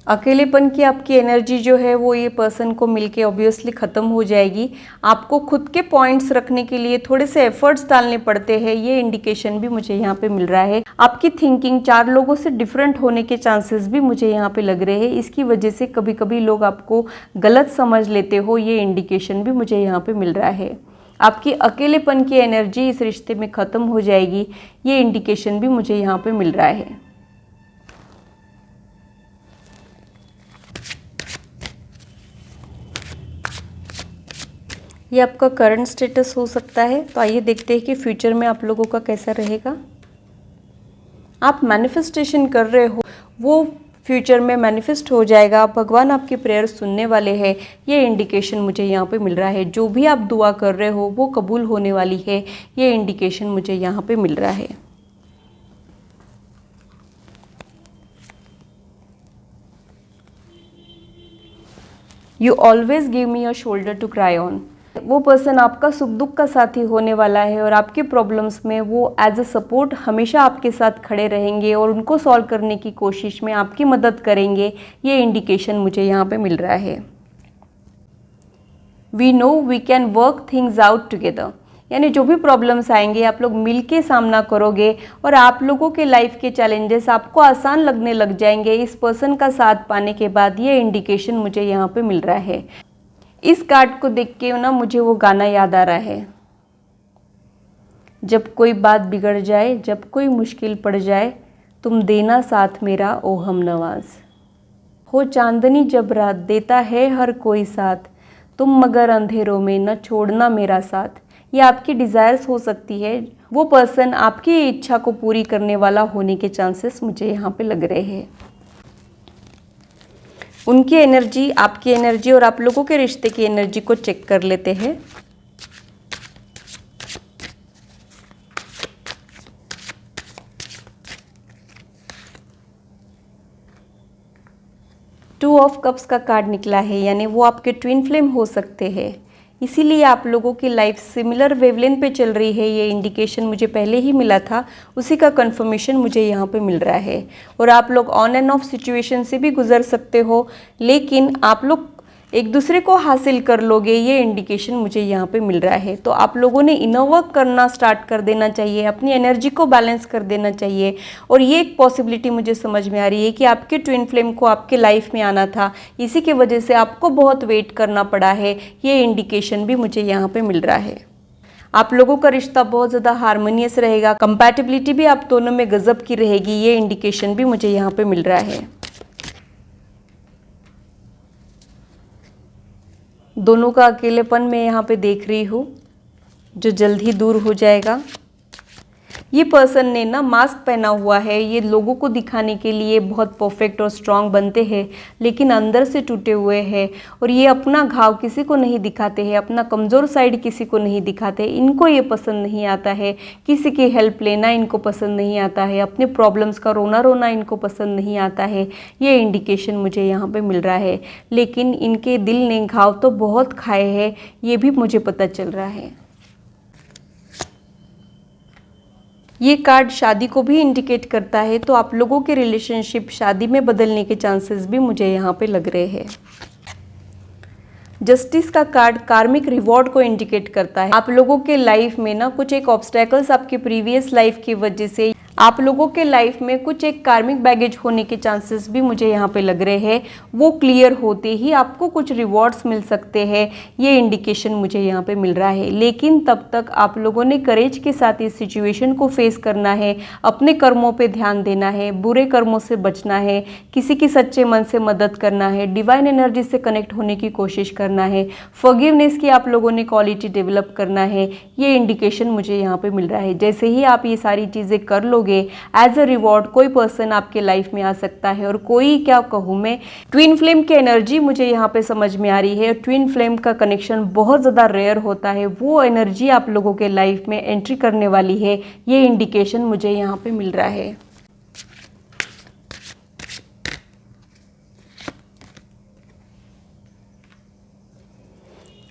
अकेलेपन की आपकी एनर्जी जो है वो ये पर्सन को मिलके ऑब्वियसली ख़त्म हो जाएगी। आपको खुद के पॉइंट्स रखने के लिए थोड़े से एफर्ट्स डालने पड़ते हैं, ये इंडिकेशन भी मुझे यहाँ पे मिल रहा है। आपकी थिंकिंग 4 लोगों से डिफरेंट होने के चांसेस भी मुझे यहाँ पे लग रहे हैं, इसकी वजह से कभी कभी लोग आपको गलत समझ लेते हो, ये इंडिकेशन भी मुझे यहाँ पे मिल रहा है। आपकी अकेलेपन की एनर्जी इस रिश्ते में ख़त्म हो जाएगी, ये इंडिकेशन भी मुझे यहाँ पे मिल रहा है। ये आपका करंट स्टेटस हो सकता है, तो आइए देखते हैं कि फ्यूचर में आप लोगों का कैसा रहेगा। आप मैनिफेस्टेशन कर रहे हो, वो फ्यूचर में मैनिफेस्ट हो जाएगा। भगवान आपकी प्रेयर सुनने वाले हैं, ये इंडिकेशन मुझे यहाँ पे मिल रहा है। जो भी आप दुआ कर रहे हो वो कबूल होने वाली है, ये इंडिकेशन मुझे यहाँ पे मिल रहा है। You always give me a shoulder to cry on. वो पर्सन आपका सुख दुख का साथी होने वाला है और आपके प्रॉब्लम्स में वो एज अ सपोर्ट हमेशा आपके साथ खड़े रहेंगे और उनको सॉल्व करने की कोशिश में आपकी मदद करेंगे, ये इंडिकेशन मुझे यहाँ पे मिल रहा है। We know we can work things out together, यानी जो भी प्रॉब्लम्स आएंगे आप लोग मिलके सामना करोगे और आप लोगों के लाइफ के चैलेंजेस आपको आसान लगने लग जाएंगे इस पर्सन का साथ पाने के बाद, ये इंडिकेशन मुझे यहाँ पे मिल रहा है। इस कार्ड को देख के ना मुझे वो गाना याद आ रहा है, जब कोई बात बिगड़ जाए, जब कोई मुश्किल पड़ जाए, तुम देना साथ मेरा ओ हम नवाज। हो चांदनी जब रात देता है हर कोई साथ, तुम मगर अंधेरों में न छोड़ना मेरा साथ। ये आपकी डिज़ायर्स हो सकती है, वो पर्सन आपकी इच्छा को पूरी करने वाला होने के चांसेस मुझे यहाँ पे लग रहे हैं। उनकी एनर्जी, आपकी एनर्जी और आप लोगों के रिश्ते की एनर्जी को चेक कर लेते हैं। टू ऑफ कप्स का कार्ड निकला है, यानी वो आपके ट्विन फ्लेम हो सकते हैं। इसीलिए आप लोगों की लाइफ सिमिलर वेवलेंथ पे चल रही है, ये इंडिकेशन मुझे पहले ही मिला था, उसी का कंफर्मेशन मुझे यहाँ पे मिल रहा है। और आप लोग ऑन एंड ऑफ सिचुएशन से भी गुजर सकते हो, लेकिन आप लोग एक दूसरे को हासिल कर लोगे, ये इंडिकेशन मुझे यहाँ पे मिल रहा है। तो आप लोगों ने इनर वर्क करना स्टार्ट कर देना चाहिए, अपनी एनर्जी को बैलेंस कर देना चाहिए। और ये एक पॉसिबिलिटी मुझे समझ में आ रही है कि आपके ट्विन फ्लेम को आपके लाइफ में आना था, इसी की वजह से आपको बहुत वेट करना पड़ा है, ये इंडिकेशन भी मुझे यहाँ पे मिल रहा है। आप लोगों का रिश्ता बहुत ज़्यादा हारमोनियस रहेगा, कंपैटिबिलिटी भी आप दोनों में गजब की रहेगी, ये इंडिकेशन भी मुझे यहाँ पे मिल रहा है। दोनों का अकेलेपन मैं यहाँ पे देख रही हूँ, जो जल्द ही दूर हो जाएगा। ये पर्सन ने ना मास्क पहना हुआ है, ये लोगों को दिखाने के लिए बहुत परफेक्ट और स्ट्रांग बनते हैं, लेकिन अंदर से टूटे हुए हैं। और ये अपना घाव किसी को नहीं दिखाते हैं, अपना कमज़ोर साइड किसी को नहीं दिखाते। इनको ये पसंद नहीं आता है, किसी की हेल्प लेना इनको पसंद नहीं आता है, अपने प्रॉब्लम्स का रोना रोना इनको पसंद नहीं आता है, ये इंडिकेशन मुझे यहाँ पर मिल रहा है। लेकिन इनके दिल ने घाव तो बहुत खाए हैं, ये भी मुझे पता चल रहा है। ये कार्ड शादी को भी इंडिकेट करता है, तो आप लोगों के रिलेशनशिप शादी में बदलने के चांसेस भी मुझे यहाँ पे लग रहे हैं। जस्टिस का कार्ड कार्मिक रिवॉर्ड को इंडिकेट करता है। आप लोगों के लाइफ में ना कुछ एक ऑब्स्टेकल्स आपके प्रीवियस लाइफ की वजह से आप लोगों के लाइफ में कुछ एक कार्मिक बैगेज होने के चांसेस भी मुझे यहाँ पे लग रहे हैं। वो क्लियर होते ही आपको कुछ रिवॉर्ड्स मिल सकते हैं, ये इंडिकेशन मुझे यहाँ पे मिल रहा है। लेकिन तब तक आप लोगों ने करेज के साथ इस सिचुएशन को फेस करना है, अपने कर्मों पे ध्यान देना है, बुरे कर्मों से बचना है, किसी की सच्चे मन से मदद करना है, डिवाइन एनर्जी से कनेक्ट होने की कोशिश करना है, फॉरगिवनेस की आप लोगों ने क्वालिटी डेवलप करना है, ये इंडिकेशन मुझे यहाँ पे मिल रहा है। जैसे ही आप ये सारी चीज़ें कर लोगे, एज अ रिवॉर्ड कोई पर्सन आपके लाइफ में आ सकता है। और कोई क्या कहूँ मैं, ट्विन फ्लेम की एनर्जी मुझे यहाँ पे समझ में आ रही है। ट्विन फ्लेम का कनेक्शन बहुत ज़्यादा रेयर होता है, वो एनर्जी आप लोगों के लाइफ में एंट्री करने वाली है, ये इंडिकेशन मुझे यहाँ पे मिल रहा है।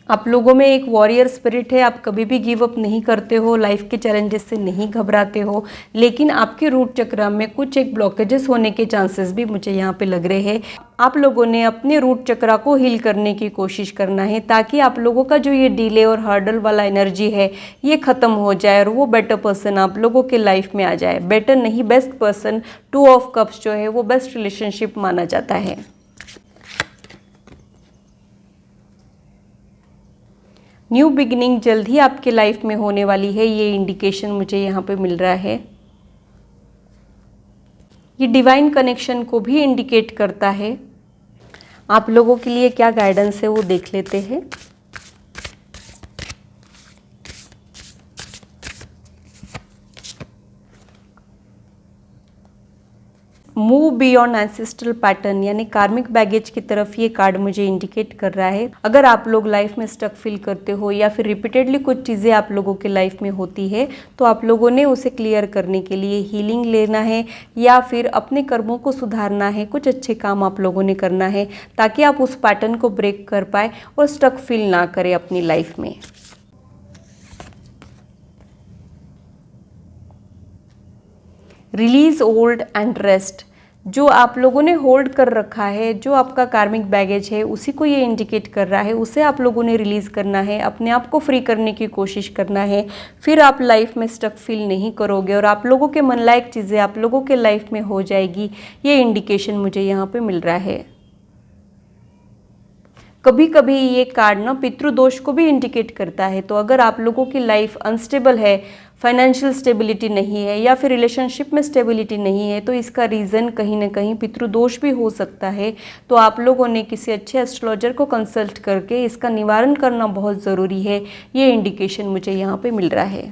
आप लोगों में एक वॉरियर स्पिरिट है, आप कभी भी गिव अप नहीं करते हो, लाइफ के चैलेंजेस से नहीं घबराते हो। लेकिन आपके रूट चक्र में कुछ एक ब्लॉकेजेस होने के चांसेस भी मुझे यहाँ पे लग रहे हैं। आप लोगों ने अपने रूट चक्र को हील करने की कोशिश करना है, ताकि आप लोगों का जो ये डिले और हर्डल वाला एनर्जी है ये ख़त्म हो जाए और वो बेटर पर्सन आप लोगों के लाइफ में आ जाए। बेटर नहीं, best person. Two of cups जो है वो बेस्ट रिलेशनशिप माना जाता है। न्यू बिगिनिंग जल्द ही आपके लाइफ में होने वाली है, ये इंडिकेशन मुझे यहाँ पे मिल रहा है। ये डिवाइन कनेक्शन को भी इंडिकेट करता है। आप लोगों के लिए क्या गाइडेंस है वो देख लेते हैं। मूव बियॉन्ड एंसेस्ट्रल पैटर्न, यानी कार्मिक बैगेज की तरफ ये कार्ड मुझे इंडिकेट कर रहा है। अगर आप लोग लाइफ में स्टक फील करते हो या फिर रिपीटेडली कुछ चीज़ें आप लोगों के लाइफ में होती है, तो आप लोगों ने उसे क्लियर करने के लिए हीलिंग लेना है या फिर अपने कर्मों को सुधारना है, कुछ अच्छे काम आप लोगों ने करना है, ताकि आप उस पैटर्न को ब्रेक कर पाए और स्टक फील ना करें अपनी लाइफ में। रिलीज ओल्ड एंड रेस्ट, जो आप लोगों ने होल्ड कर रखा है, जो आपका कार्मिक बैगेज है, उसी को ये इंडिकेट कर रहा है। उसे आप लोगों ने रिलीज़ करना है, अपने आप को फ्री करने की कोशिश करना है, फिर आप लाइफ में स्टक फील नहीं करोगे और आप लोगों के मन लायक चीज़ें आप लोगों के लाइफ में हो जाएगी, ये इंडिकेशन मुझे यहाँ पे मिल रहा है। कभी कभी ये कार्ड ना पितृदोष को भी इंडिकेट करता है। तो अगर आप लोगों की लाइफ अनस्टेबल है, फाइनेंशियल स्टेबिलिटी नहीं है या फिर रिलेशनशिप में स्टेबिलिटी नहीं है, तो इसका रीज़न कहीं ना कहीं पितृदोष भी हो सकता है। तो आप लोगों ने किसी अच्छे एस्ट्रोलॉजर को कंसल्ट करके इसका निवारण करना बहुत ज़रूरी है। ये इंडिकेशन मुझे यहाँ पे मिल रहा है।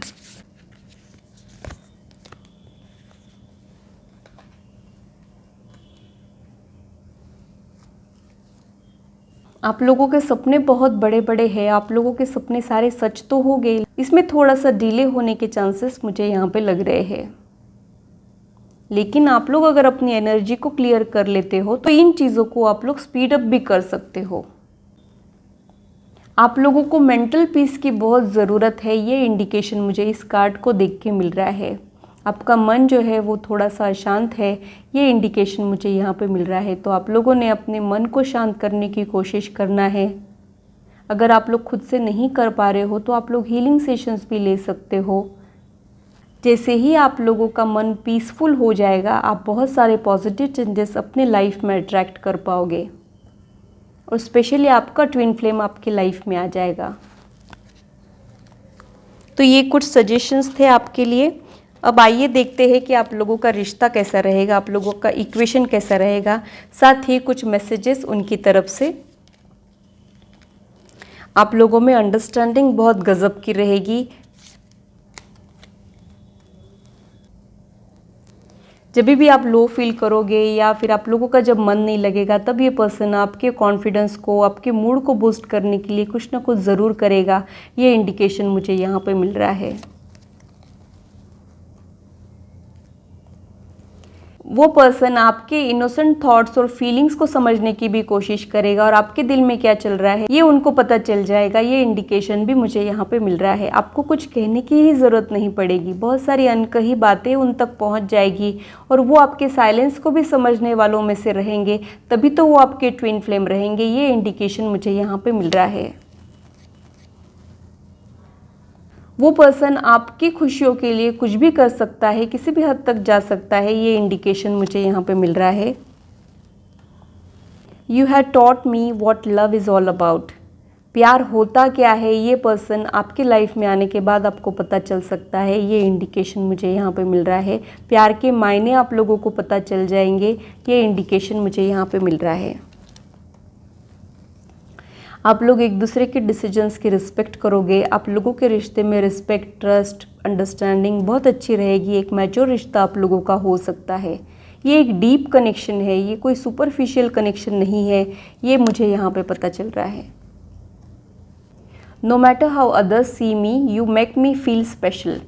आप लोगों के सपने बहुत बड़े बड़े हैं, आप लोगों के सपने सारे सच तो हो गए, इसमें थोड़ा सा डिले होने के चांसेस मुझे यहाँ पे लग रहे हैं। लेकिन आप लोग अगर अपनी एनर्जी को क्लियर कर लेते हो तो इन चीज़ों को आप लोग स्पीड अप भी कर सकते हो। आप लोगों को मेंटल पीस की बहुत ज़रूरत है, ये इंडिकेशन मुझे इस कार्ड को देख के मिल रहा है। आपका मन जो है वो थोड़ा सा अशांत है, ये इंडिकेशन मुझे यहाँ पे मिल रहा है। तो आप लोगों ने अपने मन को शांत करने की कोशिश करना है। अगर आप लोग खुद से नहीं कर पा रहे हो तो आप लोग हीलिंग सेशंस भी ले सकते हो। जैसे ही आप लोगों का मन पीसफुल हो जाएगा, आप बहुत सारे पॉजिटिव चेंजेस अपने लाइफ में अट्रैक्ट कर पाओगे और स्पेशली आपका ट्विन फ्लेम आपकी लाइफ में आ जाएगा। तो ये कुछ सजेशंस थे आपके लिए। अब आइए देखते हैं कि आप लोगों का रिश्ता कैसा रहेगा, आप लोगों का इक्वेशन कैसा रहेगा, साथ ही कुछ मैसेजेस उनकी तरफ से। आप लोगों में अंडरस्टैंडिंग बहुत गजब की रहेगी। जब भी आप लो फील करोगे या फिर आप लोगों का जब मन नहीं लगेगा, तब ये पर्सन आपके कॉन्फिडेंस को, आपके मूड को बूस्ट करने के लिए कुछ ना कुछ ज़रूर करेगा। ये इंडिकेशन मुझे यहाँ पे मिल रहा है। वो पर्सन आपके इनोसेंट थॉट्स और फीलिंग्स को समझने की भी कोशिश करेगा और आपके दिल में क्या चल रहा है ये उनको पता चल जाएगा। ये इंडिकेशन भी मुझे यहाँ पे मिल रहा है। आपको कुछ कहने की ही ज़रूरत नहीं पड़ेगी, बहुत सारी अनकही बातें उन तक पहुँच जाएगी और वो आपके साइलेंस को भी समझने वालों में से रहेंगे, तभी तो वो आपके ट्विन फ्लेम रहेंगे। ये इंडिकेशन मुझे यहाँ पर मिल रहा है। वो पर्सन आपकी खुशियों के लिए कुछ भी कर सकता है, किसी भी हद तक जा सकता है। ये इंडिकेशन मुझे यहाँ पे मिल रहा है। You have taught me what love is all about. प्यार होता क्या है, ये पर्सन आपकी लाइफ में आने के बाद आपको पता चल सकता है। ये इंडिकेशन मुझे यहाँ पे मिल रहा है। प्यार के मायने आप लोगों को पता चल जाएंगे। ये इंडिकेशन मुझे यहाँ पे मिल रहा है। आप लोग एक दूसरे के डिसीजंस की रिस्पेक्ट करोगे। आप लोगों के रिश्ते में रिस्पेक्ट, ट्रस्ट, अंडरस्टैंडिंग बहुत अच्छी रहेगी। एक मैच्योर रिश्ता आप लोगों का हो सकता है। ये एक डीप कनेक्शन है, ये कोई सुपरफिशियल कनेक्शन नहीं है। ये मुझे यहाँ पे पता चल रहा है। No matter how others see me, you make me feel special.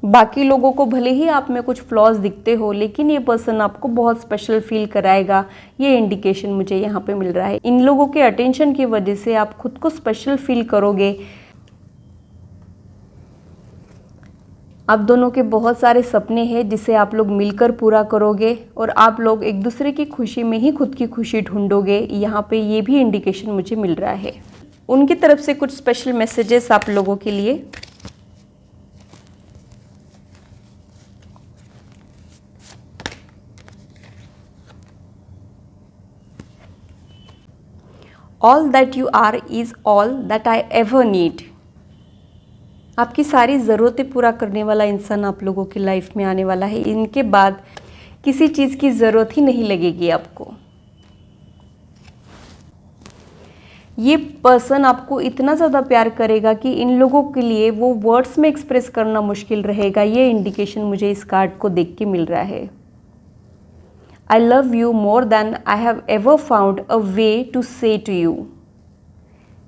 बाकी लोगों को भले ही आप में कुछ फ्लॉज दिखते हो, लेकिन ये पर्सन आपको बहुत स्पेशल फील कराएगा। ये इंडिकेशन मुझे यहाँ पे मिल रहा है। इन लोगों के अटेंशन की वजह से आप खुद को स्पेशल फील करोगे। आप दोनों के बहुत सारे सपने हैं जिसे आप लोग मिलकर पूरा करोगे और आप लोग एक दूसरे की खुशी में ही खुद की खुशी ढूंढोगे। यहाँ पे ये भी इंडिकेशन मुझे मिल रहा है। उनकी तरफ से कुछ स्पेशल मैसेजेस आप लोगों के लिए। All that you are is all that I ever need। आपकी सारी ज़रूरतें पूरा करने वाला इंसान आप लोगों की लाइफ में आने वाला है। इनके बाद किसी चीज़ की ज़रूरत ही नहीं लगेगी आपको। ये पर्सन आपको इतना ज़्यादा प्यार करेगा कि इन लोगों के लिए वो वर्ड्स में एक्सप्रेस करना मुश्किल रहेगा। ये इंडिकेशन मुझे इस कार्ड को देख के मिल रहा है। I love you more than I have ever found a way to say to you।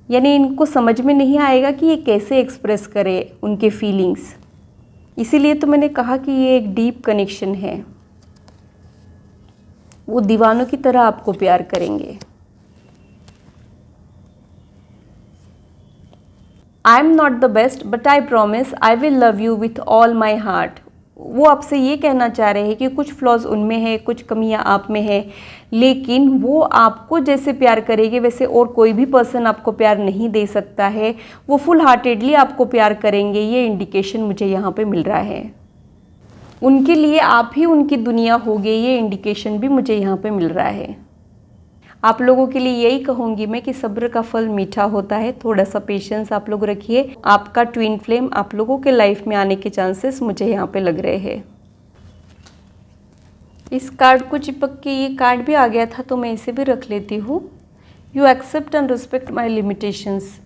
यानी इनको समझ में नहीं आएगा कि ये कैसे एक्सप्रेस करे उनके फीलिंग्स। इसीलिए तो मैंने कहा कि ये एक डीप कनेक्शन है। वो दीवानों की तरह आपको प्यार करेंगे। I am not the best but I promise I will love you with all my heart। वो आपसे ये कहना चाह रहे हैं कि कुछ फ्लॉज उनमें है, कुछ कमियां आप में है, लेकिन वो आपको जैसे प्यार करेंगे वैसे और कोई भी पर्सन आपको प्यार नहीं दे सकता है। वो फुल हार्टेडली आपको प्यार करेंगे। ये इंडिकेशन मुझे यहाँ पे मिल रहा है। उनके लिए आप ही उनकी दुनिया होगे। ये इंडिकेशन भी मुझे यहाँ पे मिल रहा है। आप लोगों के लिए यही कहूँगी मैं कि सब्र का फल मीठा होता है, थोड़ा सा पेशेंस आप लोग रखिए। आपका ट्विन फ्लेम आप लोगों के लाइफ में आने के चांसेस मुझे यहाँ पे लग रहे हैं। इस कार्ड को चिपक के ये कार्ड भी आ गया था तो मैं इसे भी रख लेती हूँ। You accept and respect my limitations.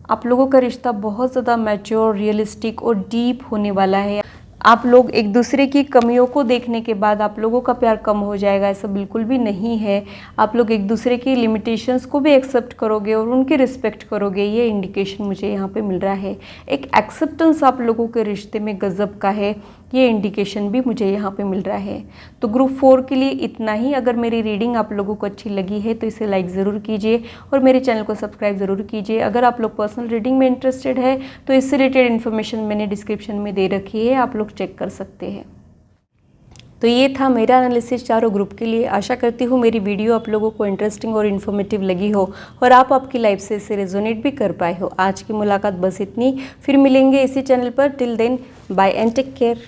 आप लोगों का रिश्ता बहुत ज़्यादा मैच्योर, रियलिस्टिक और डीप होने वाला है। आप लोग एक दूसरे की कमियों को देखने के बाद आप लोगों का प्यार कम हो जाएगा, ऐसा बिल्कुल भी नहीं है। आप लोग एक दूसरे की लिमिटेशंस को भी एक्सेप्ट करोगे और उनकी रिस्पेक्ट करोगे, ये इंडिकेशन मुझे यहाँ पे मिल रहा है। एक एक्सेप्टेंस आप लोगों के रिश्ते में गजब का है, ये इंडिकेशन भी मुझे यहाँ पे मिल रहा है। तो ग्रुप 4 के लिए इतना ही। अगर मेरी रीडिंग आप लोगों को अच्छी लगी है तो इसे लाइक ज़रूर कीजिए और मेरे चैनल को सब्सक्राइब ज़रूर कीजिए। अगर आप लोग पर्सनल रीडिंग में इंटरेस्टेड है तो इससे रिलेटेड इन्फॉर्मेशन मैंने डिस्क्रिप्शन में दे रखी है, आप लोग चेक कर सकते हैं। तो ये था मेरा एनालिसिस चारों ग्रुप के लिए। आशा करती हूँ मेरी वीडियो आप लोगों को इंटरेस्टिंग और इन्फॉर्मेटिव लगी हो और आप आपकी लाइफ से इसे रेजोनेट भी कर पाए हो। आज की मुलाकात बस इतनी, फिर मिलेंगे इसी चैनल पर। Till then bye and take care.